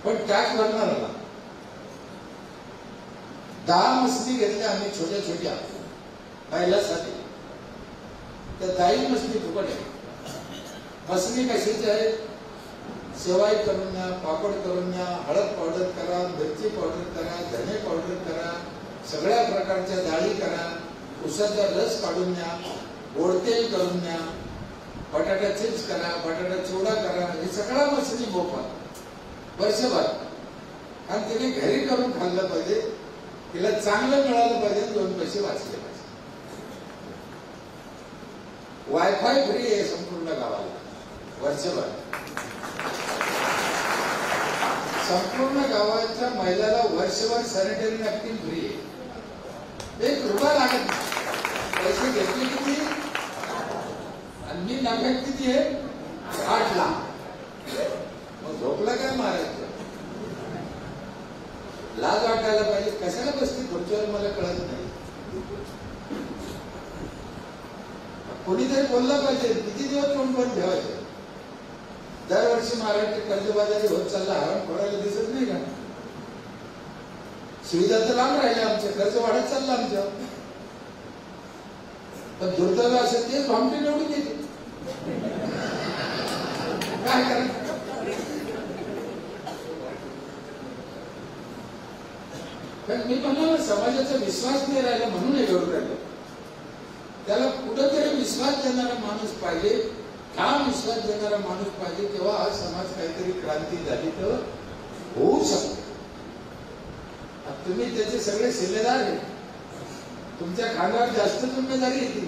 पण टॅक्स भरणाऱ्याला 10 मशनी घेतल्या आम्ही, छोट्या छोट्या बैलासाठी. त्या 10 मशनी फुकट आहे. मशनी कशाची आहे, शेवाई करून द्या, पापड करून द्या, हळद पावडर करा, मिरची पावडर करा, धने पावडर करा, सगळ्या प्रकारच्या डाळी करा, उसाचा रस काढून द्या, गोड तेल करून द्या, बटाटा चिप्स करा, बटाटा चिवडा करा. हे सगळा मशनी मोफत वर्षभर. आणि तिने घरी करून खाल्लं पाहिजे, तिला चांगलं मिळालं पाहिजे, 2 पैसे वाचले पाहिजे. वायफाय फ्री आहे संपूर्ण गावाला वर्षभर. संपूर्ण गावाच्या महिलाला वर्षभर सॅनिटरी नॅपकिन फ्री आहे. 1 रुपया लागत नाही. पैसे घेतले किती, आणि मी नफ्यात किती आहे, 8 लाख. मग झोपला काय महाराज, लाज वाटायला पाहिजे. कशाला बसते खुर्चीवर मला कळत नाही. कोणीतरी बोललं पाहिजे, किती दिवस तोंड बंद ठेवायचं. दरवर्षी महाराष्ट्र कर्जबाजारी होत चालला, हरण फोडायला दिसत नाही का. सुविधा तर लांब राहिल्या, आमच्या कर्ज वाढत चाललं आमच्या. पण दुर्दैव असेल तेच भामटे निवडून येते. काय करायचं. पण मी म्हणलं समाजाचा विश्वास नाही राहिला म्हणून हे घडून राहिलं. त्याला कुठंतरी विश्वास देणारा माणूस पाहिजे, ठाम विश्वास देणारा माणूस पाहिजे, तेव्हा हा समाज काहीतरी क्रांती झाली तर होऊ शकतो. तुम्ही त्याचे सगळे शिलेदार आहे. तुमच्या खांद्यावर जास्त जिम्मेदारी येते.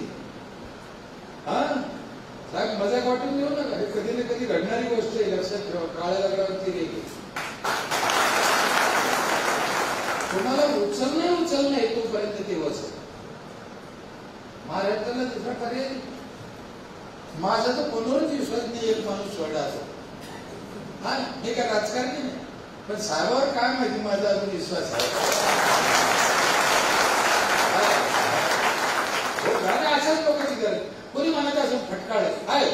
हा साहेब मजाक वाटून देऊ नका, हे कधी ना कधी घडणारी गोष्ट आहे, लक्षात ठेवा. काळ्या दगडावरती रेघ. तुम्हाला उचलणं आहे तोपर्यंत ते वचल. महाराष्ट्राला दुसरा पर्याय नाही. माझा तर कोणावरच विश्वास नाही एक माणूस सोडा असो. हा हे काय राजकारणी नाही, पण साहेबावर काय माहिती माझा अजून विश्वास आहे. अशाच लोकांची गरज. कोणी म्हणत असं फटकाळ आहे,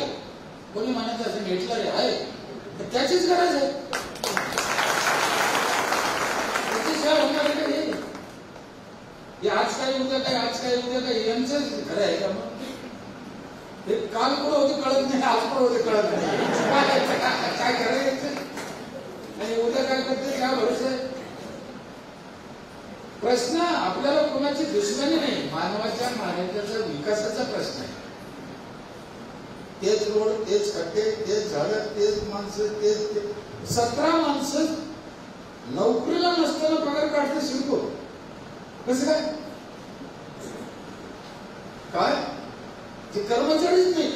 कोणी म्हणत असं हिटलर आहे, त्याचीच गरज आहे. त्याच्याशिवाय होणार आहे का हे आज काय उद्या काय, आज काय उद्या काय, यांचंच खरं आहे का? मग हे काल कुठं होते कळत नाही, आज कुठं होते कळत नाही. काय करायचं आणि उद्या काय करते काय भरोसा आहे? प्रश्न आपल्याला कोणाची दुश्मनी नाही, मानवाच्या मानवाच्या विकासाचा प्रश्न आहे. तेच रोड, तेच खड्डे, तेच झाडं, तेच माणसं, तेच 17 माणसं नोकरीला नसताना पगार काढते शिल्पो. कसं काय? काय ते कर्मचारीच नाही.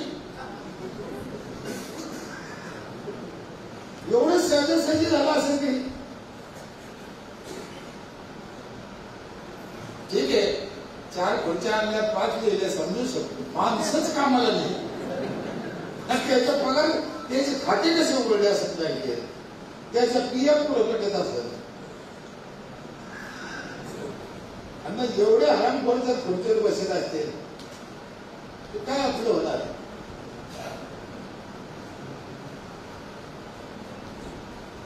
एवढं सहजासहजी झालं असेल की ठीक आहे, 4 खुर्च्या आणल्या, 5 लिहिल्या, समजू शकतो. माणसंच कामाला नाही, त्याचा पगार, त्याचे खाते कसे उघडले असत बँकेत, त्याचा पीएफ कटत असत. आणि एवढे हरामखोर जर खुर्चीवर बसत असते काय आपलं होणार?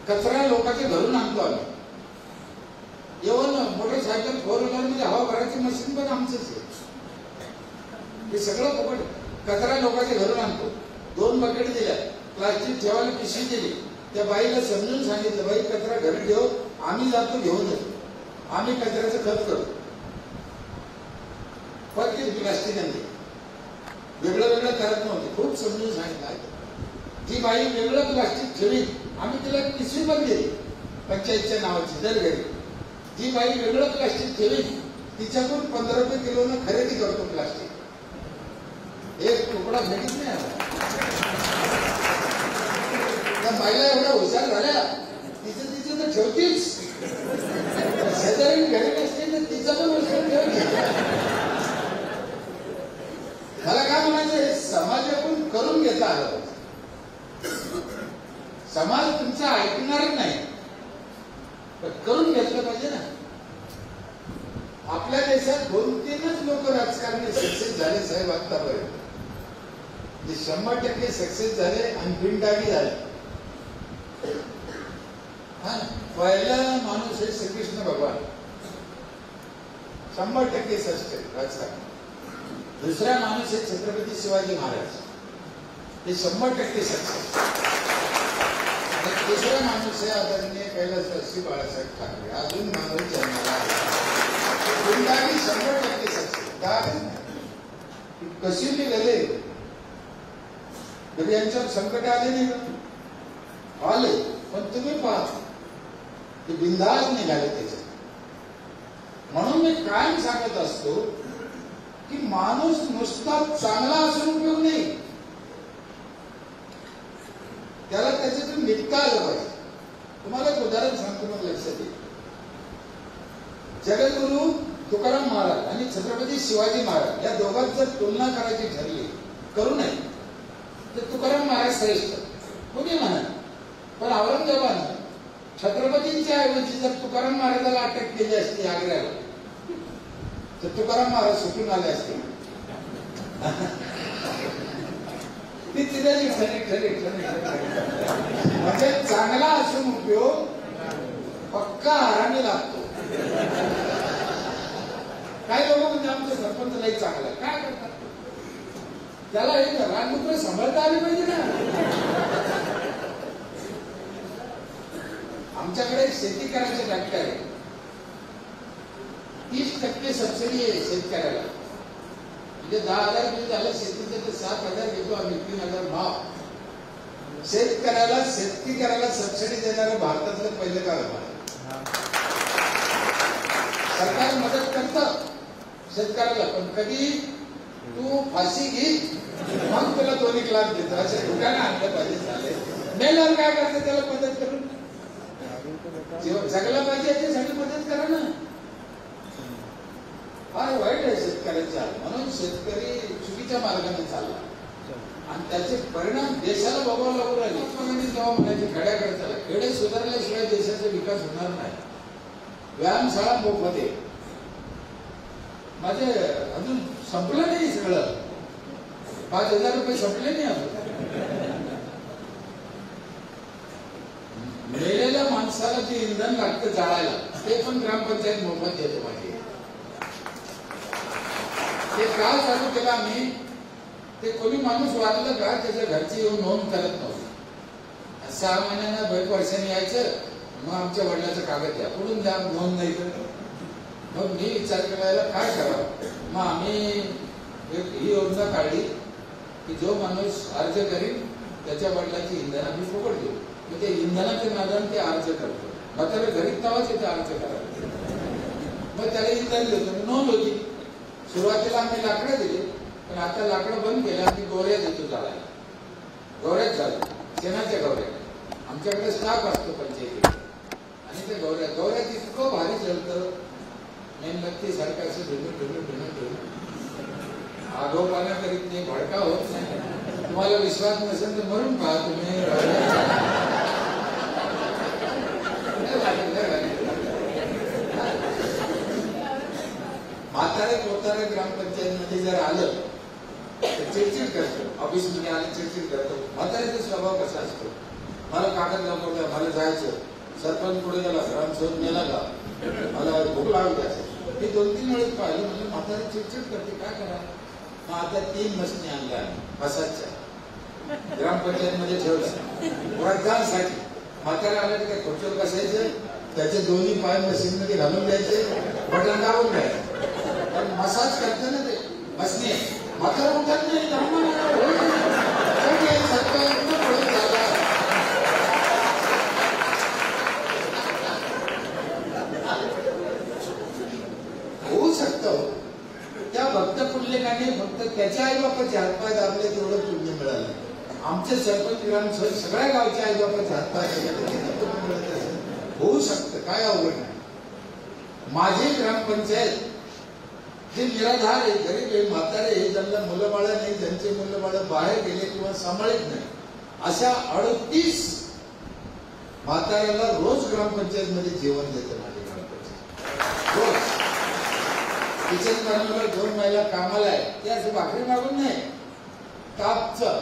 कचरा लोकांच्या घरून आणतो आम्ही. येऊन मोटरसायकल 4 व्हीलर मध्ये हवा भरायची मशीन पण आमचंच आहे. हे सगळं फुकट. कचरा लोकांच्या घरून आणतो. 2 बकेट दिल्या, प्लास्टिक ठेवायला पिशवी दिली. त्या बाईला समजून सांगितलं, बाई कचरा घरी ठेव, आम्ही जातो घेऊन येतो, आम्ही कचऱ्याचं खत करतो. पण ते प्लास्टिक आणले, वेगळं वेगळं करत नव्हते. खूप समजून सांगितलं. ती बाई वेगळं प्लास्टिक ठेवी, आम्ही तिला पिशवी पण दिली पंचायतच्या नावाची दर घरी. जी बाई वेगळं प्लास्टिक ठेवी, तिच्याकडून 15 रुपये किलोनं खरेदी करतो प्लास्टिक. एक तुकडा भेटत नाही आता. त्या बाईला एवढ्या हुशार झाल्या, तिचं तर ठेवतीच. शेजारी घरी नसते तर तिचं पण हुशार ठेवते. मला काय म्हणायचं, समाजाकडून करून घेता आलं. समाज तुमचा ऐकणार नाही, पण करून घेतलं पाहिजे ना. आपल्या देशात 2-3च लोक राजकारणी सक्सेस झाले साहेब आतापर्यंत. जे 100% सक्सेस झाले आणि बिनडागी झाले. हा, पहिला माणूस आहे श्रीकृष्ण भगवान, 100% सक्सेस राजकारण. दुसरा माणूस आहे छत्रपती शिवाजी महाराज, ते 100% सक्सेस. आणि तिसरा माणूस आहे आदरणीय कैलासवासी बाळासाहेब ठाकरे, अजून माणूस जन्माला बिनडागी 100% सक्सेस. कशी निघाले तरी यांच्यावर संकट आले नाही का? आले, पण तुम्ही पहा ते बिनधास्त निघाले त्याच्यात. म्हणून मी कायम सांगत असतो की माणूस नुसता चांगला असून उपयोग नाही, त्याला त्याच्यातून निघता आलं पाहिजे. तुम्हाला एक उदाहरण सांगतो, मग लक्षात येईल. जगद्गुरु तुकाराम महाराज आणि छत्रपती शिवाजी महाराज या दोघांत जर तुलना करायची ठरली, करू नये, तर तुकाराम महाराज श्रेष्ठ कोणी म्हणा. पण औरंगजेबानं छत्रपतींच्या ऐवजी जर तुकाराम महाराजाला अटक केली असती आग्र्याला, तर तुकाराम महाराज सुटून आले असते. म्हणजे चांगला असून उपयोग पक्का हरामी लागतो. काही लोक म्हणजे आमचं सरपंच नाही चांगला, काय करतात? त्याला एक राजमुद्र सांभाळता आली पाहिजे ना. आमच्याकडे शेती करायचे ट्रॅक्टर आहे, 30% सबसिडी आहे शेतकऱ्याला. म्हणजे 10,000 बिल झालं शेतीचं तर 7,000 घेतो आम्ही, 3,000 भाव. शेतकऱ्याला सबसिडी देणारं भारतातलं पहिलं कारभार. सरकार मदत करतं शेतकऱ्याला. पण कधी तू फाशी घे मग तुला 2 लाख देतो अशा ठिकाणी आणलं पाहिजे. झाले मेल्यावर काय करतं त्याला मदत करून जगला पाहिजे याच्यासाठी मदत करा ना. फार वाईट आहे शेतकऱ्यांचा. म्हणून शेतकरी चुकीच्या मार्गाने चालला आणि त्याचे परिणाम देशाला बघावं लागू राहिले. जेव्हा म्हणायचे खेड्याकडे चला, खेडे सुधारल्याशिवाय देशाचा विकास होणार नाही. व्यायामशाळा मोफत आहे. माझे अजून संपलं नाही सगळं. 5,000 रुपये संपले नाही अजून. मेलेल्या माणसाला जे इंधन लागतं जाळायला ते पण ग्रामपंचायत मोफत देते माझी. ते का चालू केलं आम्ही? ते कोणी माणूस वारलं का त्याच्या घरची येऊन नोंद करत नव्हती. 6 महिन्यांना 1 वर्षांनी यायचं, मग आमच्या वडिलाचं कागद द्या, पुढून द्या, नोंद नाही करत. मग मी विचार करायला काय करावं. मग आम्ही ही योजना काढली की जो माणूस अर्ज करील त्याच्या वडिलाची इंधन आम्ही फुकट देऊ. मग ते इंधनाच्या नादाने ते अर्ज करतो. मग त्याला घरीच तवाच येते अर्ज करायला. मग त्याला इंधन देतो, नोंद होती. सुरुवातीला आम्ही लाकडं दिली, पण आता लाकडं बंद केलं आणि गोऱ्या देतो जाळायला. गौऱ्याच झालं, शेणाच्या गौऱ्या. आमच्याकडे स्टाफ असतो पंचायतीत आणि ते गौऱ्यात इतकं भारी जळतं. मेणबत्ती सारखं असं ढुलून आगोपणा करीत नाही, भडका होत नाही. तुम्हाला विश्वास नसेल तर म्हणून पहा तुम्ही. म्हातारे कोतारे ग्रामपंचायत मध्ये जर आलं तर चिडचिड करतो. ऑफिस मध्ये आले चिडचिड करतो. म्हाताऱ्याचा स्वभाव कसा असतो? मला कागद लवकर, मला जायचं, सरपंच पुढे गेला, ग्रामसेवक मेला का, मला भूक लागली असेल. मी 2-3 वेळेस पाहिलं. म्हणजे म्हातारी चिडचिड करते, काय करा. मग आता 3 मशीनी आणल्या मसाजच्या ग्रामपंचायत मध्ये ठेवल्या वडगांसाठी. म्हातारा आल्या काय खुर्चीवर बसायचं, त्याचे दोन्ही पाय मशीन मध्ये घालून द्यायचे, बटन दाबून द्यायचे. पण मसाज करते ना ते मशनी. म्हातारा उठत नाही, होऊ शकतं. त्या भक्त पुंडलिकाने फक्त त्याच्या आई बापाचे हातपाय दाबले तेवढं पुण्य मिळालं. आमचे सरपंच ग्रामसेवक सगळ्या गावच्या आई बापाचे हातपाय होऊ शकतं. काय अवघड नाही. माझी ग्रामपंचायत जे निराधार आहे, गरीब आहे, म्हातारे आहे, ज्यांना मुलं बाळ नाही, ज्यांचे मुलं बाळ बाहेर गेले किंवा सांभाळत नाही, अशा 38 म्हाताऱ्याला रोज ग्रामपंचायत मध्ये जेवण देते माझी ग्रामपंचायत. रोज किचन कामाला 2 महिला कामाला आहे. ते असं भाकरी मागून नाही, तापचं.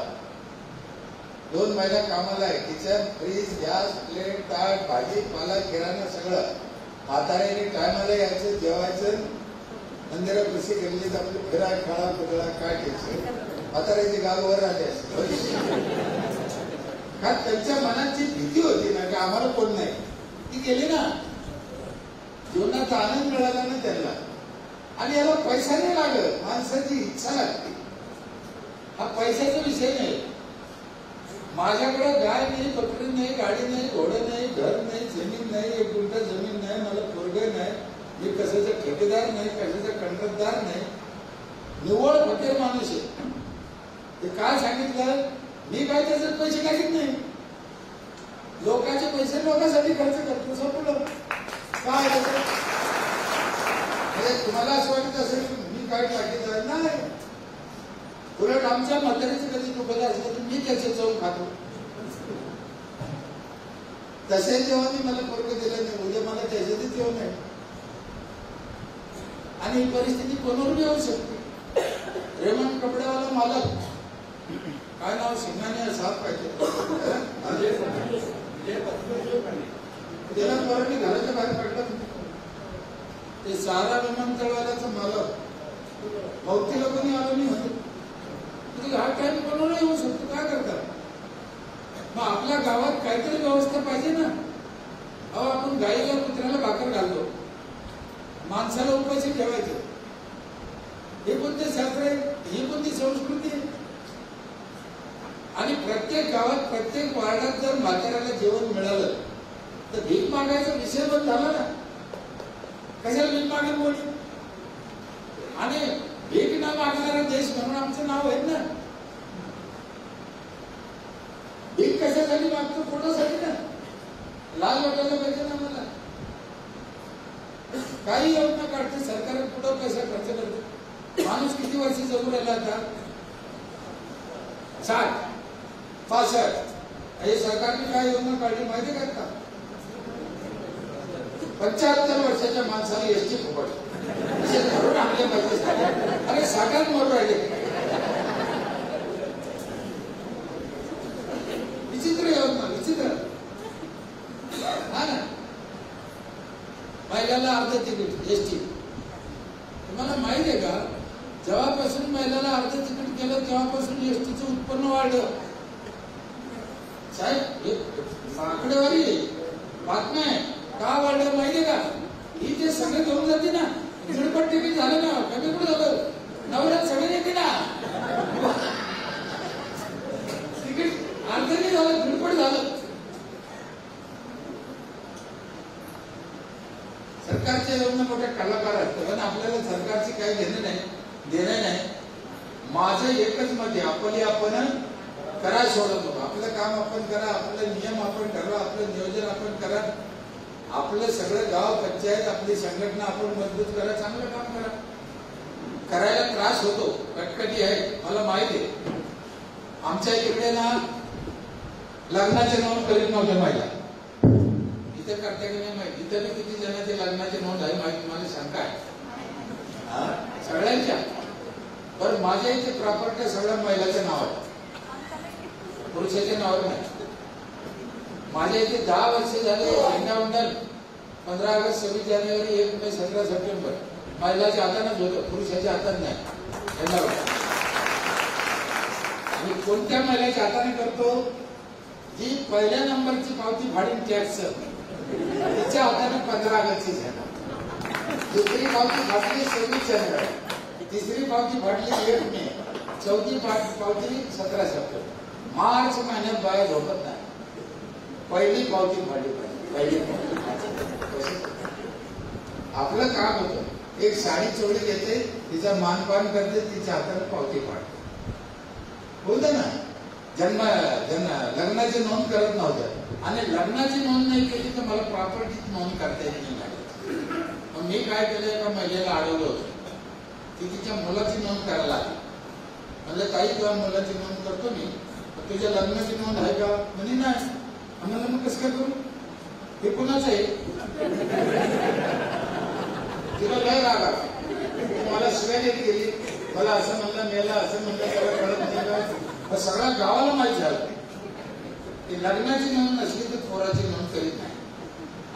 2 महिला कामाला आहे. किचन, फ्रीज, गॅस, प्लेट, ताट, भाजी, पाला, किराणा सगळं. म्हाताऱ्याने टायमाला यायचं, जेवायचं. मंदिरात कशी गेली तर आपली फिरा खेळा पुतळा काय घ्यायचं. म्हाताऱ्याची गावावर आले असते. का त्यांच्या मनाची भीती होती ना की आम्हाला कोण नाही. ती गेली ना. जीवनाचा आनंद मिळाला ना त्यांना. आणि याला पैसा नाही लागत, माणसाची इच्छा लागते. हा पैशाचा विषय नाही. माझ्याकडे गाय नाही, बकरी नाही, गाडी नाही, घोडं नाही, घर नाही, जमीन नाही, 1 गुंठा जमीन नाही, मला पोरगं नाही, मी कशाचा ठेकेदार नाही, कशाचा कंत्राटदार नाही, निव्वळ फकीर माणूस आहे. ते काय सांगितलं, मी काय त्याच्यात पैसे टाकीत नाही. लोकांचे पैसे लोकांसाठी खर्च करतो. संपलं. काय म्हणजे तुम्हाला असं वाटत असेल मी काय टाकीत नाही. उलट आमच्या म्हातारीचं कधी दुखत असलं तर मी त्याचे जाऊन खातो. तसे जेव्हा मी मला पोरगं दिलं नाही, उद्या मला त्याच्यातच येऊ नये. आणि ही परिस्थिती कोणावर येऊ शकते. रेमंड कपड्यावाला मालक, काय नाव, सिंगाने साफ पाहिजे, त्याला पोरांनी घराच्या बाहेर काढलं. ते सारा विमानतळवाल्याचा मालक भौती लोकांनी आलो नाही होते. हा टाइम कोणाला येऊ शकतो. काय करतात. मग आपल्या गावात काहीतरी व्यवस्था पाहिजे ना. अहो आपण गाईला कुत्र्याला भाकर घालतो, माणसाला उपाशी ठेवायचं. हे कोणते शास्त्र आहे, ही कोणती संस्कृती आहे. आणि प्रत्येक गावात प्रत्येक वार्डात जर म्हाताऱ्याला जेवण मिळालं तर भीक मागायचा विषय बंद झाला ना. कशाला भीक मागेल कोणी. आणि भीक न मागणारा देश म्हणून आमचं नाव आहे ना. भीक कशासाठी मागतो? पोटासाठी ना. लाज वाटायला पाहिजे ना मला. काही योजना काढते सरकार, कुठं पैसा खर्च करते. माणूस किती वर्ष जगू राहिला आता? 60, 65. हे सरकारने काय योजना काढली माहिती का? 75 वर्षाच्या माणसाला एसटी फुकट असे धरून आणले पाहिजे. अरे साकार मरू राहिले. विचित्र योजना, विचित्र. हा ना. महिलाला अर्ध तिकीट एसटी. तुम्हाला माहिती आहे का? जेव्हापासून महिलाला अर्ध तिकीट केलं तेव्हापासून एसटीचं उत्पन्न वाढलं. साहेब आकडेवारी बातम्या आहे. का वाढलं माहितीये का? ही जे सगळे घेऊन जाते ना, झिडपट तिकीट झालं ना, कमी कुठे झालं? नवऱ्यात सगळे येते ना, तिकीट अर्धे झालं, झिडपट झालं. सरकारच्या योजना मोठ्या कलाकार असतात पण आपल्याला सरकारची काही घेणं नाही, देणं नाही. माझं एकच मत आहे, आपण करा सोडत नको. आपलं काम आपण करा, आपले नियम आपण ठरवा, आपलं नियोजन आपण करा, आपलं सगळं गाव पंचायत आपली संघटना आपण मजबूत करा, चांगलं काम करा. करायला त्रास होतो, कटकटी आहे, मला माहिती आहे. आमच्या इकडे ना लग्नाचे नोंद करीत नव्हते महिला. इथे करते की नाही माहिती. इथे किती जणांचे लग्नाची नोंद आहे माहिती? मला शंका आहे सगळ्यांच्या. पण माझ्या इथे प्रॉपर्टी सगळ्या महिलाच्या नावावर, पुरुषाच्या नावावर नाही. माझ्या इथे 10 वर्ष झाले झेंडावंदन 15 ऑगस्ट 26 जानेवारी 1 मे 17 सप्टेंबर महिलाच्या हातानेच होतं, पुरुषाच्या हातात नाही. झेंडावंदन आणि कोणत्या महिलाच्या हाताने करतो? जी पहिल्या नंबरची पावती फाडून टॅक्स तिच्या हाताने 15 ऑगस्टची झेंडा. दुसरी पावती फाडली 26 जानेवारी, तिसरी पावती फाडली 1 मे, चौथी पावती 17 सप्टेंबर. मार्च महिन्यात बाया झोपत नाही. पहिली पावती फाडली पाहिजे. आपलं काम होतं, एक साडी चोळी घेते, तिचा मानपान करते, तिच्या हाताने पावती फाडते. बोलते ना, लग्नाची नोंद करत नव्हतं आणि लग्नाची नोंद नाही केली तर मला प्रॉपर्टीची नोंद करता येत नाही. मग मी काय केलं, एका महिलेला अडवलं होतं की तिच्या मुलाची नोंद करायला लागली. म्हणजे काही तुझ्या मुलाची नोंद करतो मी, तुझ्या लग्नाची नोंद आहे का? म्हणे नाही. आम्हाला मग कसं काय करू? हे कोणाचं आहे? तिला लय राग आला. मला शिवाय देत गेली, मला असं म्हणलं, मेला असं म्हणलं, त्याला कळत नाही का? सगळ्या गावाला माहिती झालं की लग्नाची नोंद नसली तर पोराची नोंद करीत नाही.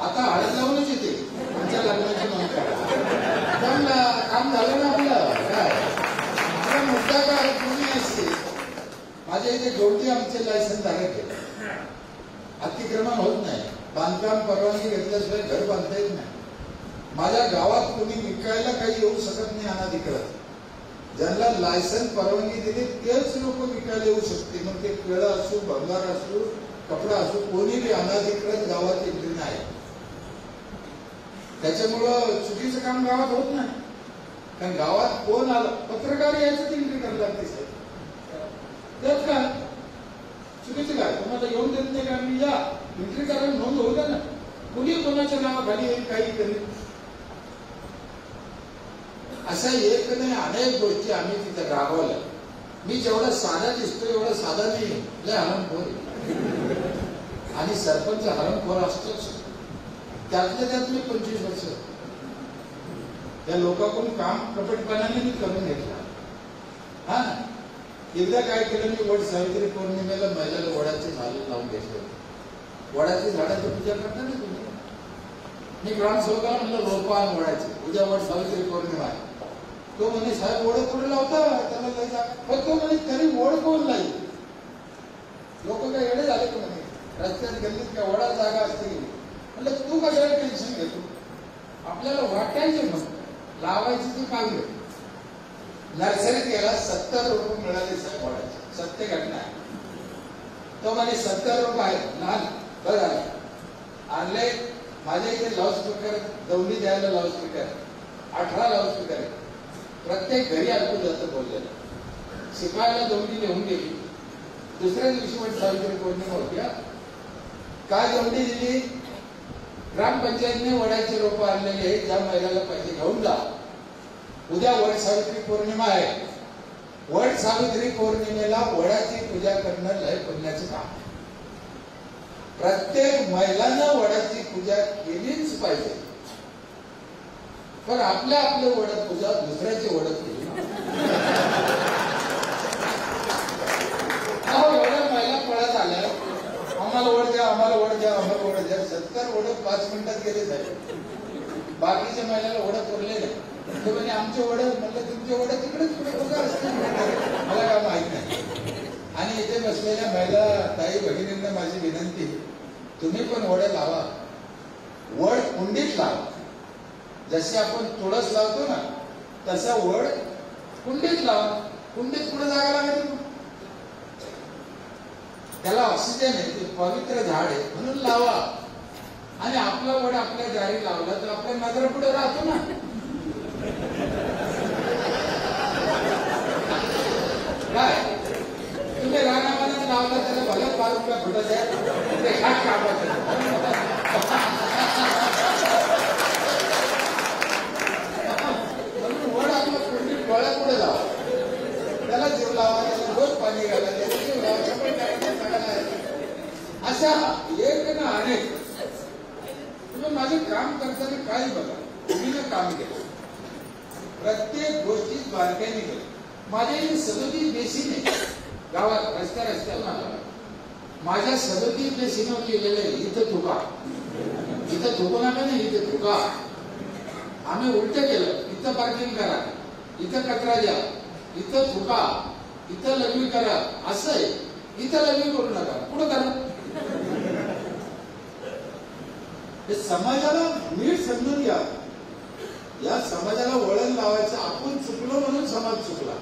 आता हळद लावूनच येते तुमच्या लग्नाची नोंद करा. पण काम झालं ना आपलं. काय मुद्दा काय पूर्ण असते. माझ्या इथे जोडती आमचे लायसन धारक केलं. अतिक्रमण होत नाही, बांधकाम परवानगी घेतल्याशिवाय घर बांधता येत नाही. माझ्या गावात कोणी विकायला काही येऊ शकत नाही अनाधिकृत. ज्यांना लायसन परवानगी दिली तेच लोक विकायला येऊ शकते. मग ते केळं असो, भंगार असो, कपडा असो, कोणी बी अनाधिकृत गावात एंट्री नाही. त्याच्यामुळं चुकीचं काम गावात होत नाही. कारण गावात कोण आलं, पत्रकार यायचं एंट्री करायला लागते. त्यात काय चुकीचं काय? तुम्हाला येऊन देत नाही का? मी या एंट्री करायला नोंद होऊ द्या ना. कुणी कोणाच्या नावाखाली येईल काही करेल. अशा एक नाही अनेक गोष्टी आम्ही तिथे राबवल्या. मी जेवढा साधा दिसतो एवढा साधा नाही, लय हरणखोर. आणि सरपंच हरणखोर असतोच. त्यातल्या त्यात मी 25 वर्ष त्या लोकांकडून काम कपटपणाने मी करून घेतलं. हा, एकदा काय केलं, मी वड सावित्री पौर्णिमेला महिलाला वडाची झाडं लावून घेतलं. वडाची झाडाची पूजा करता ना तुम्ही. मी ग्रामसेवकाला म्हणलं रोपा आणि वडाची उद्या वड सावित्री पौर्णिमा आहे. तो म्हणे साहेब वड कुठे लावता, त्याला जायचा. पण तो म्हणे तरी वड कोण नाही. लोक काय येडे झाले का म्हणे, रस्त्यात गल्लीत काय वडा जागा असते की. म्हणलं तू कशाला टेन्शन घेतो, आपल्याला वाटायचे मग लावायची ती पाहिजे. नर्सरीत गेला 70 रुपये मिळाले साहेब वडाचे. सत्य घटना आहे. तो म्हणे 70 रुपये आहेत लहान बरं आणले. माझ्या इथे लाऊडस्पीकर दौंडी द्यायला लाऊडस्पीकर 18 लाऊडस्पीकर आहे. प्रत्येक घरी ऐकून जातं बोललेलं. शिकायला दोंडी नेऊन गेली. दुसऱ्या दिवशी वट सावित्री पौर्णिमा होती. काय दोंडी दिली? ग्रामपंचायतने वडाचे रोप आणलेले आहेत, ज्या महिलाला पाहिजे घेऊन जा. उद्या वट सावित्री पौर्णिमा आहे. वट सावित्री पौर्णिमेला वडाची पूजा करणं लय पुण्याचं काम. प्रत्येक महिलांना वडाची पूजा केलीच पाहिजे. पण आपल्या वड पूजा दुसऱ्याची वड केली. एवढ्या महिला पळत आल्या, आम्हाला वड द्या, आम्हाला वड द्या, आम्हाला वड द्या. 70 वड 5 मिनिटात गेले साहेब. बाकीच्या महिलाला वड पुरले नाही. ते म्हणजे आमचे वड, म्हटलं तुमचे वड तिकडेच कुठे बघा असते, मला काय माहित नाही. आणि इथे बसलेल्या महिला ताई भगिनींना माझी विनंती, तुम्ही पण वड लावा. वड कुंडीत लावा. जसे आपण तुळस लावतो ना, तसा वड कुंडीत लावा. कुंडीत कुठे जागा लागेल? त्याला ऑक्सिजन आहे, ते पवित्र झाड आहे म्हणून लावा. आणि आपला वड आपल्या दारी लावला तर आपल्या नजर पुढे राहतो ना. काय तुम्ही रानामध्ये लावला त्याला भले 5 रुपये फुटत आहे, ते खाट कामाचं. म्हणून वड आपला कुंडीत डोळ्या पुढे लावा. त्याला जीव लावा, त्याला रोज पाणी घाला, त्याला जीव लावा. अशा एक ना अनेक. तुम्ही माझे काम करताना काय बघा, तुम्ही ना काम केलं, प्रत्येक गोष्टीत बारकाईने केलं. माझ्या 37 बेसिन आहे गावात, रस्त्याला. माझ्या 37 बेसिनवर लिहिलेलं आहे, इथं थुका, इथं थुकू नका नाही, इथं थुका. आम्ही उलट केलं, इथं पार्किंग करा, इथं कचरा द्या, इथं थुका, इथं लघवी करा. असं आहे, इथं लघवी करू नका, पुढं करा. हे समाजाला नीट समजून घ्या. या समाजाला वळण लावायचं. आपण चुकलो म्हणून समाज चुकला.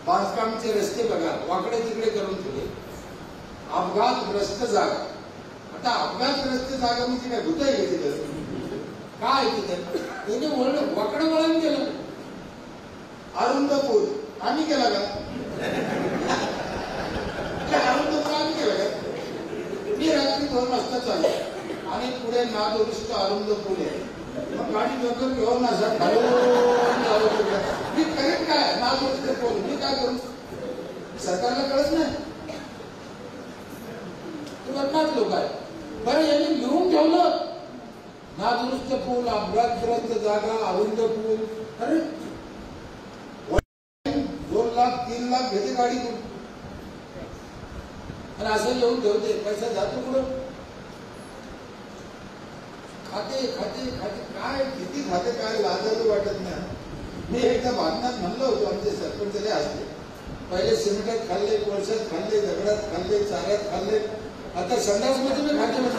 बांधकामचे रस्ते बघा, वाकडे तिकडे करून ठेवले. अपघातग्रस्त जागा. आता अपघातग्रस्त जागा म्हणजे काय भूत आहे तिथे? काय तिथे त्याने वाकडं वळण केलं. अरुंद पूल आम्ही केला का? अरुंद पूल आम्ही केला का? मी रात्री 2 वाजता चालू आणि पुढे नादुरुस्त अरुंद पूल आहे. मग गाडी लवकर घेऊन ना सर, मी करेक्ट काय? नादुरुस्त पूल मी काय करू? सरकारला कळत नाही. बदनाम लोक आहे. बरं, यांनी लिहून ठेवलं नादुरुस्त पूल, अपघातग्रस्त जागा, अरुंद पूल. अरे 2 लाख 3 लाख घेते गाडी करून आणि असं लिहून ठेवते. पैसा जातो कुठं? खाते खाते खाते काय किती खाते काय लाजायला वाटत नाही. मी एकदा बांधण्यात म्हणलं होतो, आमचे सरपंच असते, पहिले सिमेंटात खाल्ले, कोळशात खाल्ले, दगडात खाल्ले, चाऱ्यात खाल्ले, आता संडासमध्ये मी खाते म्हणजे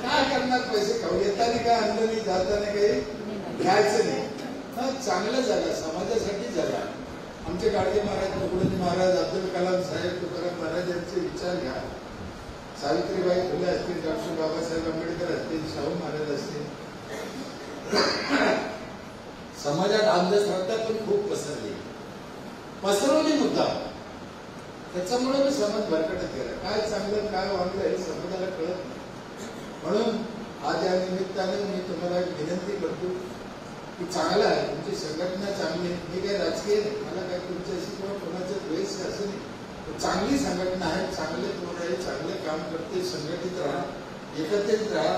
काय करणार? पैसे खाऊ येताना काय आणलं नाही, जाताना काही घ्यायचं नाही. चांगलं झालं, समाजासाठी झालं. आमचे गाडगे महाराज, तुकडोजी महाराज, अब्दुल कलाम साहेब, तुकाराम महाराज यांचे विचार घ्या. सावित्रीबाई फुले असतील, डॉक्टर बाबासाहेब आंबेडकर असतील, शाहू महाराज असतील. समाजात अंधश्रद्धा पण खूप पसरवली मुद्दा. त्याच्यामुळे मी समाज भरकटत गेला. काय चांगलं काय वागलं हे समाजाला कळत नाही. म्हणून आज या निमित्ताने मी तुम्हाला एक विनंती करतो की चांगलं आहे, तुमची संघटना चांगली आहे. मी काही राजकीय नाही, मला काही तुमच्याशी किंवा कोणाचं द्वेष असं नाही. चांगली संघटना आहे, चांगले पोर आहे, चांगले काम करते. संघटित राहा, एकत्रित राहा,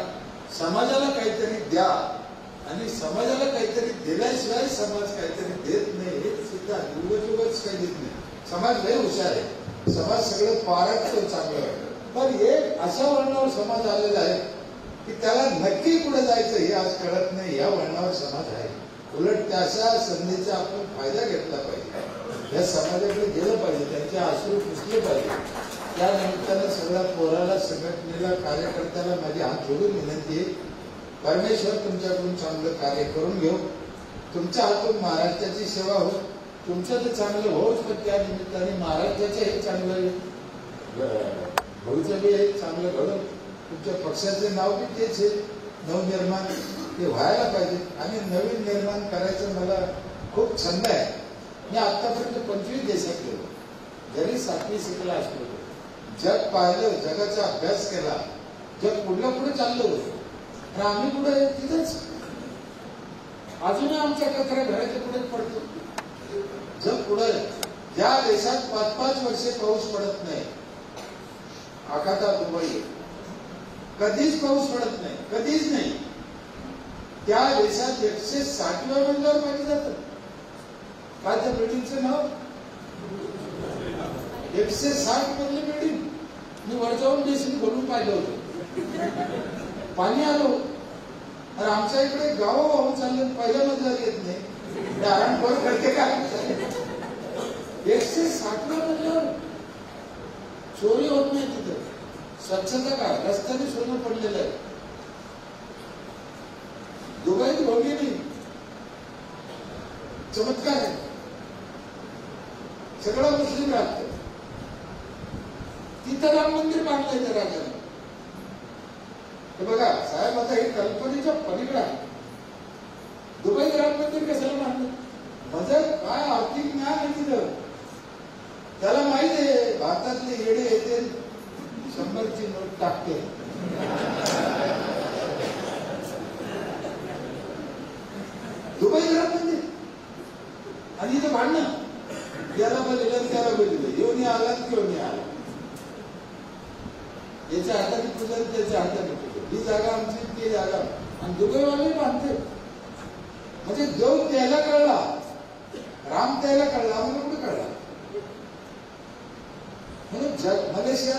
समाजाला काहीतरी द्या. आणि समाजाला काहीतरी दिल्याशिवाय समाज काहीतरी देत नाही हे सुद्धा उगाच काही देत नाही. समाज लय हुशार आहे, समाज सगळं पारखतो चांगलं वाटतं. पण एक अशा वळणावर समाज आलेला आहे की त्याला नक्की पुढे जायचं हे आज कळत नाही. या वळणावर समाज आहे. उलट त्याच्या संधीचा आपण फायदा घेतला पाहिजे. या समाजाकडे गेलं पाहिजे, त्यांचे अश्रू पुसले पाहिजे. त्या निमित्तानं सगळ्या पोराला, संघटनेला, कार्यकर्त्याला माझी हात जोडून विनंती आहे, परमेश्वर तुमच्याकडून चांगलं कार्य करून घेऊ. तुमच्या हातून महाराष्ट्राची सेवा हो. तुमचं तर चांगलं होच, पण त्या निमित्ताने महाराष्ट्राचं हे चांगलं भवितव्य हे चांगलं घडून. तुमच्या पक्षाचे नाव बी तेच आहे, नवनिर्माण ते व्हायला पाहिजे आणि नवीन निर्माण करायचं मला खूप छंद आहे. मी आतापर्यंत 25 देशात गेलो, जरी 7वी शिकला असलो, जग पाहिलं, जगाचा अभ्यास केला, जग पुढल्या पुढे चाललं होतं आणि आम्ही पुढे तिथेच अजूनही आमच्या कचरा घराच्या पुढेच पडतो. जग पुढे, ज्या देशात 5-5 वर्षे पाऊस पडत नाही, आखाता दुबई, कधीच पाऊस पडत नाही, कधीच नाही, त्या देशात 160व्या मजल्यावर पाणी जातं. काय त्या बिल्डिंगचं नाव? 160 मधली बिल्डिंग. मी वर जाऊन बेसिन खोलून पाहिलं होतं, पाणी आलो. आणि आमच्या इकडे गाव वाहून चाललं, पहिल्या मजल्यावर येत नाही, आराम बरं करते काय. 160व्या मजल्यावर चोरी होत नाही तिथं, स्वच्छता का, रस्त्याने सोनं पडलेलं आहे. दुबईत भोगी नाही, चमत्कार आहे. सगळं मुस्लिम राहत, तिथं राम मंदिर बांधलंय त्या राजाने. बघा साहेब, आता हे कल्पनेच्या पलीकडे आहे. दुबईत राम मंदिर कशाला बांधलं? म्हणजे काय आर्थिक ज्ञान आहे तिथं. त्याला माहित आहे भारतातले येडे येते 100ची नोट टाकते. दुबईत राम मंदिर आणि इथं भांडणं, याला बदललं त्याला बदललं, येऊन आला घेऊन आला, याच्या हाताने पूजन त्याच्या हाताने पूजन, ही जागा आमची ती जागा. आणि दुबईवाले बांधते. म्हणजे जो त्याला कळला, राम त्याला कळला, आम्हाला कुठे कळला. म्हणून मलेशिया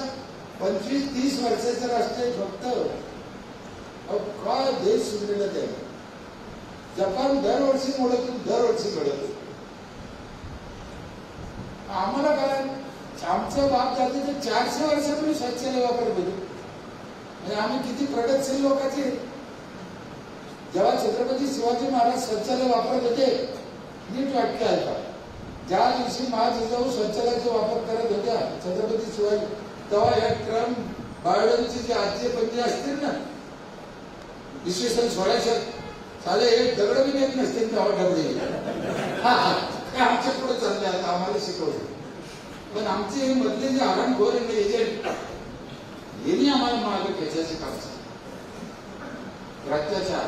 25-30 वर्षाचं राष्ट्र आहे फक्त. काय देश सुधरेला त्याला. जपान दरवर्षी मोडत, दरवर्षी घडत. आम्हाला काय, आमचं बाप जाते तर 400 वर्षापूर्वी शौचालय वापरत होतो. म्हणजे आम्ही किती प्रगतशील लोकांचे. जेव्हा छत्रपती शिवाजी महाराज शौचालय वापरत होते, नीट वाटते आहे का, ज्या दिवशी महाजिजाऊ शौचालयाचा वापर करत होत्या छत्रपती शिवाजी, तेव्हा या ट्रम बायोडनची जी आजी पंजे असतील ना, इसवी सन 1600 साले एक दगड बी येत नसते तेव्हा डबडे. आमच्या पुढे चालले, आता आम्हाला शिकवलं. पण आमचे हे मधले जे आरामखोर एजंट, यांनी आम्हाला मागे खेचायचे काम राज्याच्या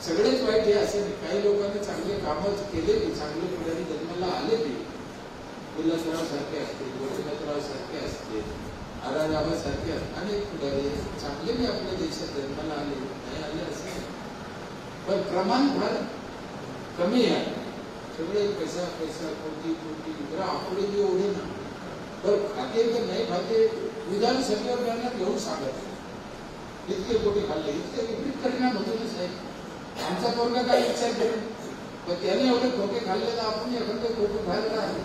सगळेच वाईट हे असे नाही. काही लोकांनी चांगले कामच केले, चांगले पुढारी जन्माला आले, विलासराव सारखे असतील, गोपीनाथराव सारखे असतील, आराराबा सारखे अनेक पुढारी चांगले बी आपल्या देशात जन्माला आले, नाही आले असे. पण प्रमाण फार कमी आहे. सगळे पैसा पैसा, कोटी कोटी, जरा आकडे बी एवढे ना, तर खाते तर नाही खाते, विधानसभेवर त्यांना घेऊन सांगत इतके कोटी खाल्ले, इतके विपरीत परिणाम होतो ना साहेब. आमचा पोरगा काय विचार करेल, पण त्याने एवढे खोके खाल्ले तर आपण एखादं खोकं खायला राहतो.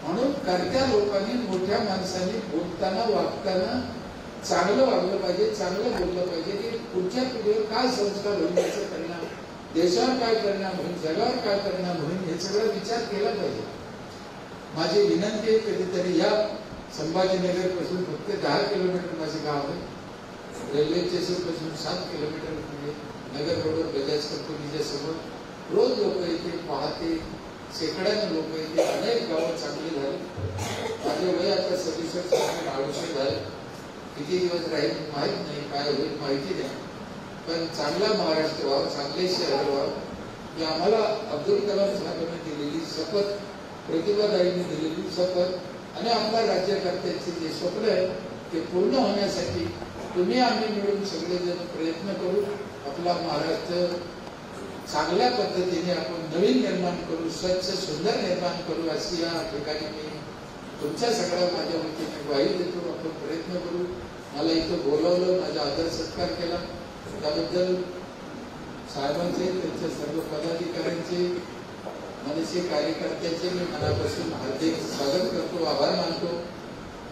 म्हणून करत्या लोकांनी, मोठ्या माणसांनी बोलताना वागताना चांगलं वागलं पाहिजे, चांगलं बोललं पाहिजे. की पुढच्या पिढीवर काय संस्कार होईल, याचा परिणाम देशावर काय परिणाम होईल, जगावर काय परिणाम होईल, हे सगळा विचार केला पाहिजे. माझी विनंती आहे, कधीतरी या संभाजीनगर पासून फक्त 10 किलोमीटर माझे गाव आहे, रेल्वे स्टेशन पासून 7 किलोमीटर पुढे नगर रोडवर बजाज कंपनीच्या समोर रोज लोक येते, पाहते, शेकड्याने लोक येते. अनेक गावं चांगली झाली. माझे वय आता 67-68 झाले. किती दिवस राहील माहित नाही, काय होईल माहिती नाही. पण चांगला महाराष्ट्र व्हावं, चांगले शहर व्हावं, ही आम्हाला अब्दुल कलाम साहेबांनी दिलेली शपथ, प्रतिभाताईंनी दिलेली शपथ आणि आपल्या राज्यकर्त्यांचे जे स्वप्न आहे ते पूर्ण होण्यासाठी तुम्ही आम्ही मिळून सगळेजण प्रयत्न करू. आपला महाराष्ट्र चांगल्या पद्धतीने आपण नवीन निर्माण करू, स्वच्छ सुंदर निर्माण करू, अशी या ठिकाणी मी तुमच्या सगळ्या माझ्या वतीने ग्वाही देतो. आपण प्रयत्न करू. मला इथं बोलावलं, माझा आदर सत्कार केला, त्याबद्दल साहेबांचे, त्यांच्या सर्व पदाधिकाऱ्यांचे, मनसे कार्यकर्त्यांचे मी मनापासून हार्दिक स्वागत करतो, आभार मानतो.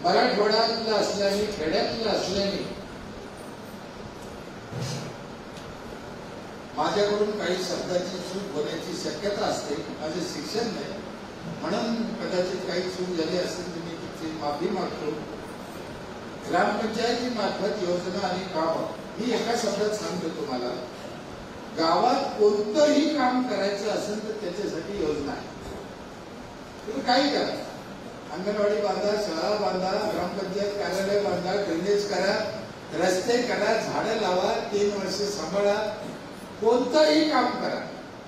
मराठवाड्यातला असल्याने, खेड्यातला असल्याने माझ्याकडून काही शब्दाची चूक होण्याची शक्यता असते. माझे शिक्षण नाही, म्हणून कदाचित काही चूक झाली असेल तर मी तिची माफी मागतो. ग्रामपंचायतीमार्फत योजना आणि काम मी एका शब्दात सांगतो तुम्हाला, गावात कोणतंही काम करायचं असेल तर त्याच्यासाठी योजना आहे. तुम्ही काही करा, अंगणवाडी बांधा, शाळा बांधा, ग्रामपंचायत कार्यालय बांधा, ड्रेनेज करा, रस्ते करा, झाडं लावा, 3 वर्ष सांभाळा, कोणतंही काम करा.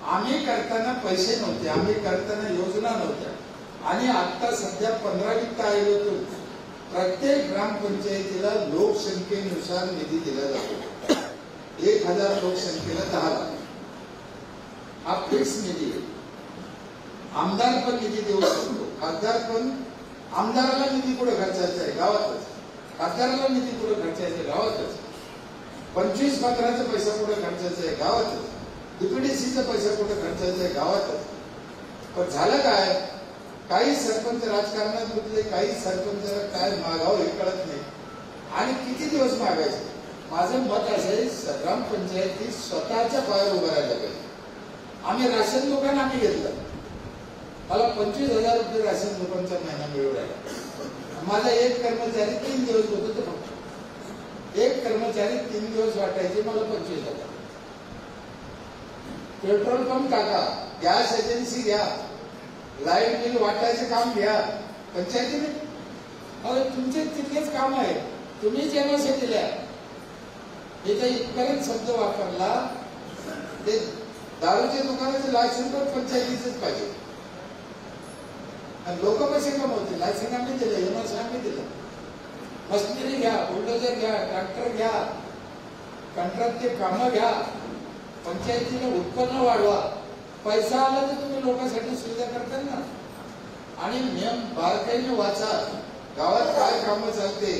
आम्ही करताना पैसे नव्हते, आम्ही करताना योजना नव्हत्या. आणि आता सध्या 15 वित्त आयोगातून प्रत्येक ग्रामपंचायतीला लोकसंख्येनुसार निधी दिला जातो. 1000 लोकसंख्येला 10 लाख हा फिक्स निधी आहे. आमदार पण निधी देऊ शकतो, खासदार पण. आमदाराला निधी कुठे खर्चायचा आहे? गावातच. खासदाराला निधी कुठे खर्चायचा आहे? गावातच. 25-15चा पैसा कुठे खर्चायचा आहे? गावातच. डीपीडीसीचा पैसा कुठे खर्चायचा आहे? गावातच. पण झालं काय, काही सरपंच राजकारणात गुंतले, काही सरपंचाला काय मागावं हे कळत नाही. आणि किती दिवस मागायचे? माझं मत असं आहे, ग्रामपंचायती स्वतःच्या पायावर उभं राहिलं पाहिजे. आम्ही राशन दुकान आम्ही घेतलं, मला 25,000 रुपये राशन दुकानचा महिना मिळू राहिला. माझा एक कर्मचारी 3 दिवस होतो, तर फक्त एक कर्मचारी 3 दिवस वाटायचे, मला 25,000. पेट्रोल पंप टाका, गॅस एजन्सी घ्या, लाईट बिल वाटायचे काम घ्या पंचायतीने. अरे तुमचे तितकेच काम आहे, तुम्ही जेव्हा दिल्या. इथे इथपर्यंत शब्द वापरला, ते दारूच्या दुकानाचे लायसन पण पंचायतीच पाहिजे. लोक कसे कमवतील? लायसन आम्ही दिलं, एमआरसी आम्ही दिलं. मशिनरी घ्या, बुलडोजर घ्या, ट्रॅक्टर घ्या, कंत्राटचे कामं घ्या, पंचायतीने उत्पन्न वाढवा. पैसा आला तर तुम्ही लोकांसाठी सुविधा करताल ना. आणि नियम बारकाईने वाचा, गावात काय कामं चालते,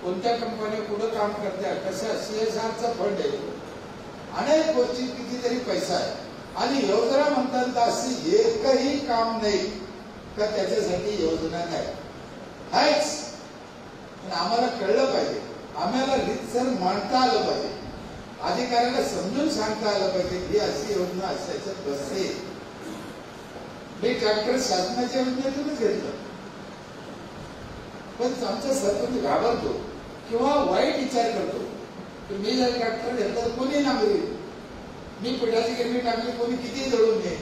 कोणत्या कंपन्या कुठं काम करत्या, कसं CSRचा फंड आहे, अनेक गोष्टी, कितीतरी पैसा आहे. आणि योजना म्हणतात अशी एकही काम नाही का त्याच्यासाठी योजना नाही आहेच. पण आम्हाला कळलं पाहिजे, आम्हाला रीतसर मांडता आलं पाहिजे, अधिकाऱ्याला समजून सांगता आलं पाहिजे ही अशी योजना असल्याचं बसते. मी ट्रॅक्टर शासनाच्या योजनेतूनच घेतलं, पण आमचा सरपंच घाबरतो किंवा वाईट विचार करतो की मी जर ट्रॅक्टर घेतलं तर कोणी नांगरी, मी पिठाची गिरणी टाकली, कोणी किती जळून नये.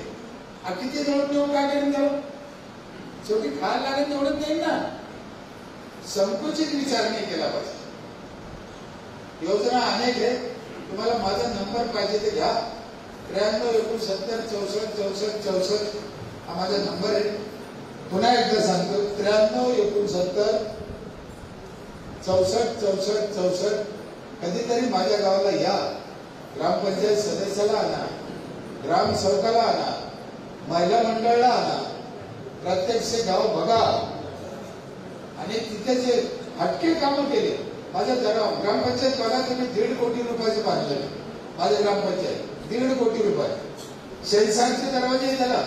किती जळून नेऊन काय करेन? जाऊ शेवटी खायला लागेल तेवढंच नाही ना. संकुचित विचार नाही केला पाहिजे. योजना अनेक आहे, तुम्हाला माझा नंबर पाहिजे ते घ्या. 93 69 64 64 64 हा माझा नंबर आहे. पुन्हा एकदा सांगतो, 93 69 64 64 64. कधीतरी माझ्या गावाला या, ग्रामपंचायत सदस्याला आणा, ग्रामसेवकाला आणा, महिला मंडळाला आणा, प्रत्यक्ष गाव बघा. आणि तिथे जे हटके कामं केले, माझ्या ग्रामपंचायत बघा तुम्ही, 1.5 कोटी रुपयाचे बांधले माझे ग्रामपंचायत, 1.5 कोटी रुपये. सेन्सरचे दरवाजे त्याला,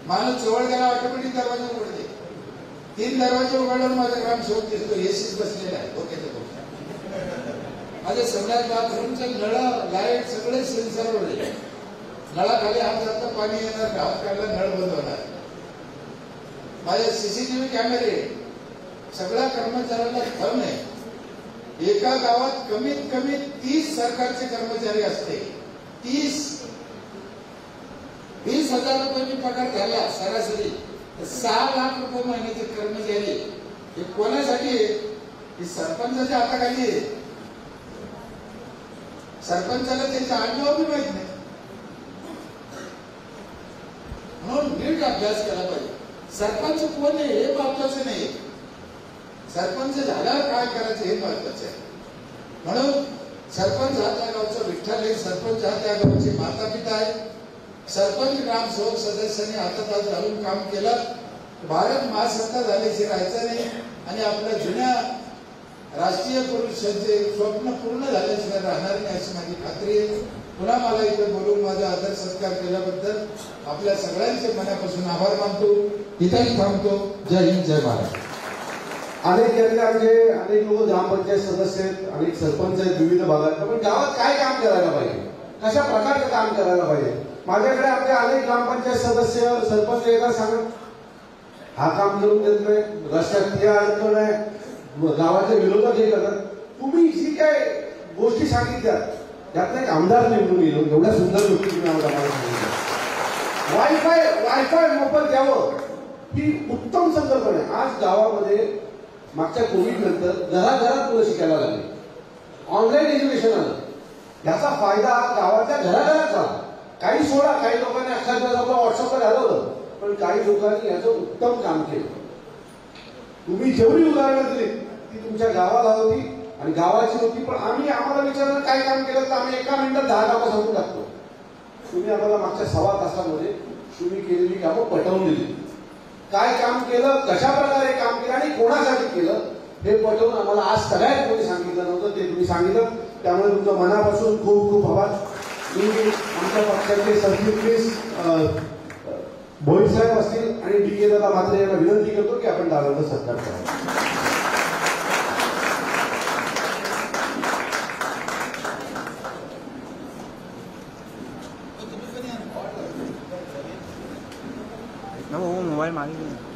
माणूस जवळ गेला ऑटोमॅटिक दरवाजे उघडते. 3 दरवाजे उघडल्यावर माझा ग्रामसेवक दिसतो, एसीच बसलेला आहे डोक्याच्या डोक्यात. माझ्या सगळ्या बाथरूमचे नळ, लाईट सगळे सेन्सरवर आहे. नळाखाली हात जाता पाणी येणार, हात काढला नळ बंद होणार. माझे CCTV कॅमेरे, सगळ्या कर्मचाऱ्यांना थंब आहे. एका गावात कमीत कमी 30 सरकारचे कर्मचारी असते. 20,000 रुपये मी पगार झाला सरासरी, 6 लाख रुपये महिन्याचे कर्मचारी. हे कोणासाठी आहे? ही सरपंचाच्या हाताखाली आहे. सरपंचाला त्यांच्या आडनाव बी माहित नाही, म्हणून नीट अभ्यास केला पाहिजे. सरपंच कोण आहे हे महत्वाचं नाही, सरपंच झाल्यावर काय करायचं हे महत्वाचं आहे. म्हणून सरपंच हा त्या गावचा विठ्ठल आहे, सरपंच हा त्या गावचे माता पिता आहे. सरपंच ग्रामसेवक सदस्यांनी हातात हात घालून काम केलं, भारत महासत्ता झाल्याचे राहायचं नाही. आणि आपल्या जुन्या राष्ट्रीय पुरुषांचे स्वप्न पूर्ण झाल्याशिवाय राहणार नाही अशी माझी खात्री आहे. पुन्हा मला इथे बोलून माझा आदर सत्कार केल्याबद्दल आपल्या सगळ्यांचे मनापासून आभार मानतो. इथेच थांबतो. जय हिंद, जय महाराष्ट्र. अनेक यातले अनेक लोक ग्रामपंचायत सदस्य आहेत, अनेक सरपंच आहेत विविध भागात. पण गावात काय काम करायला पाहिजे, कशा प्रकारचं काम करायला पाहिजे? माझ्याकडे आमचे अनेक ग्रामपंचायत सदस्य सरपंच येतात, सांगत हा काम करून देत नाही, रस्त्यात अडकतो नाही, गावाच्या विरोधात हे करतात. तुम्ही जी काय गोष्टी सांगितल्या त्यातला एक आमदार निवडून येईल, एवढ्या सुंदर गोष्टी तुम्ही आम्हाला सांगितल्या. वायफाय मोफत द्यावं ही उत्तम संकल्पना आहे. आज गावामध्ये मागच्या कोविड नंतर घराघरात मुलं शिकायला लागली, ऑनलाईन एज्युकेशन आलं. याचा फायदा गावाच्या घराघरात झाला. काही सोडा, काही लोकांनी अख्खा दिवस आपलं व्हॉट्सअपवर घालवलं, पण काही लोकांनी याचं उत्तम काम केलं. तुम्ही जेवढी उदाहरणं दिली ती तुमच्या गावाला होती आणि गावाची होती, पण आम्हाला विचारलं काय काम केलं तर आम्ही एका मिनिटात 10 कामं सांगून टाकतो. तुम्ही आम्हाला मागच्या 1.25 तासामध्ये तुम्ही केलेली कामं पटवून दिली. काय काम केलं, कशा प्रकारे काम केलं आणि कोणासाठी केलं हे पटवून आम्हाला आज सगळ्यात कोणी सांगितलं नव्हतं, ते तुम्ही सांगितलं. त्यामुळे तुमचं मनापासून खूप खूप आभार. मी आमच्या पक्षाचे सरचिटणीस भोईर साहेब असतील आणि DK दादा म्हात्रे यांना विनंती करतो की आपण दादांचा सत्कार करावा. मोबाईल मागे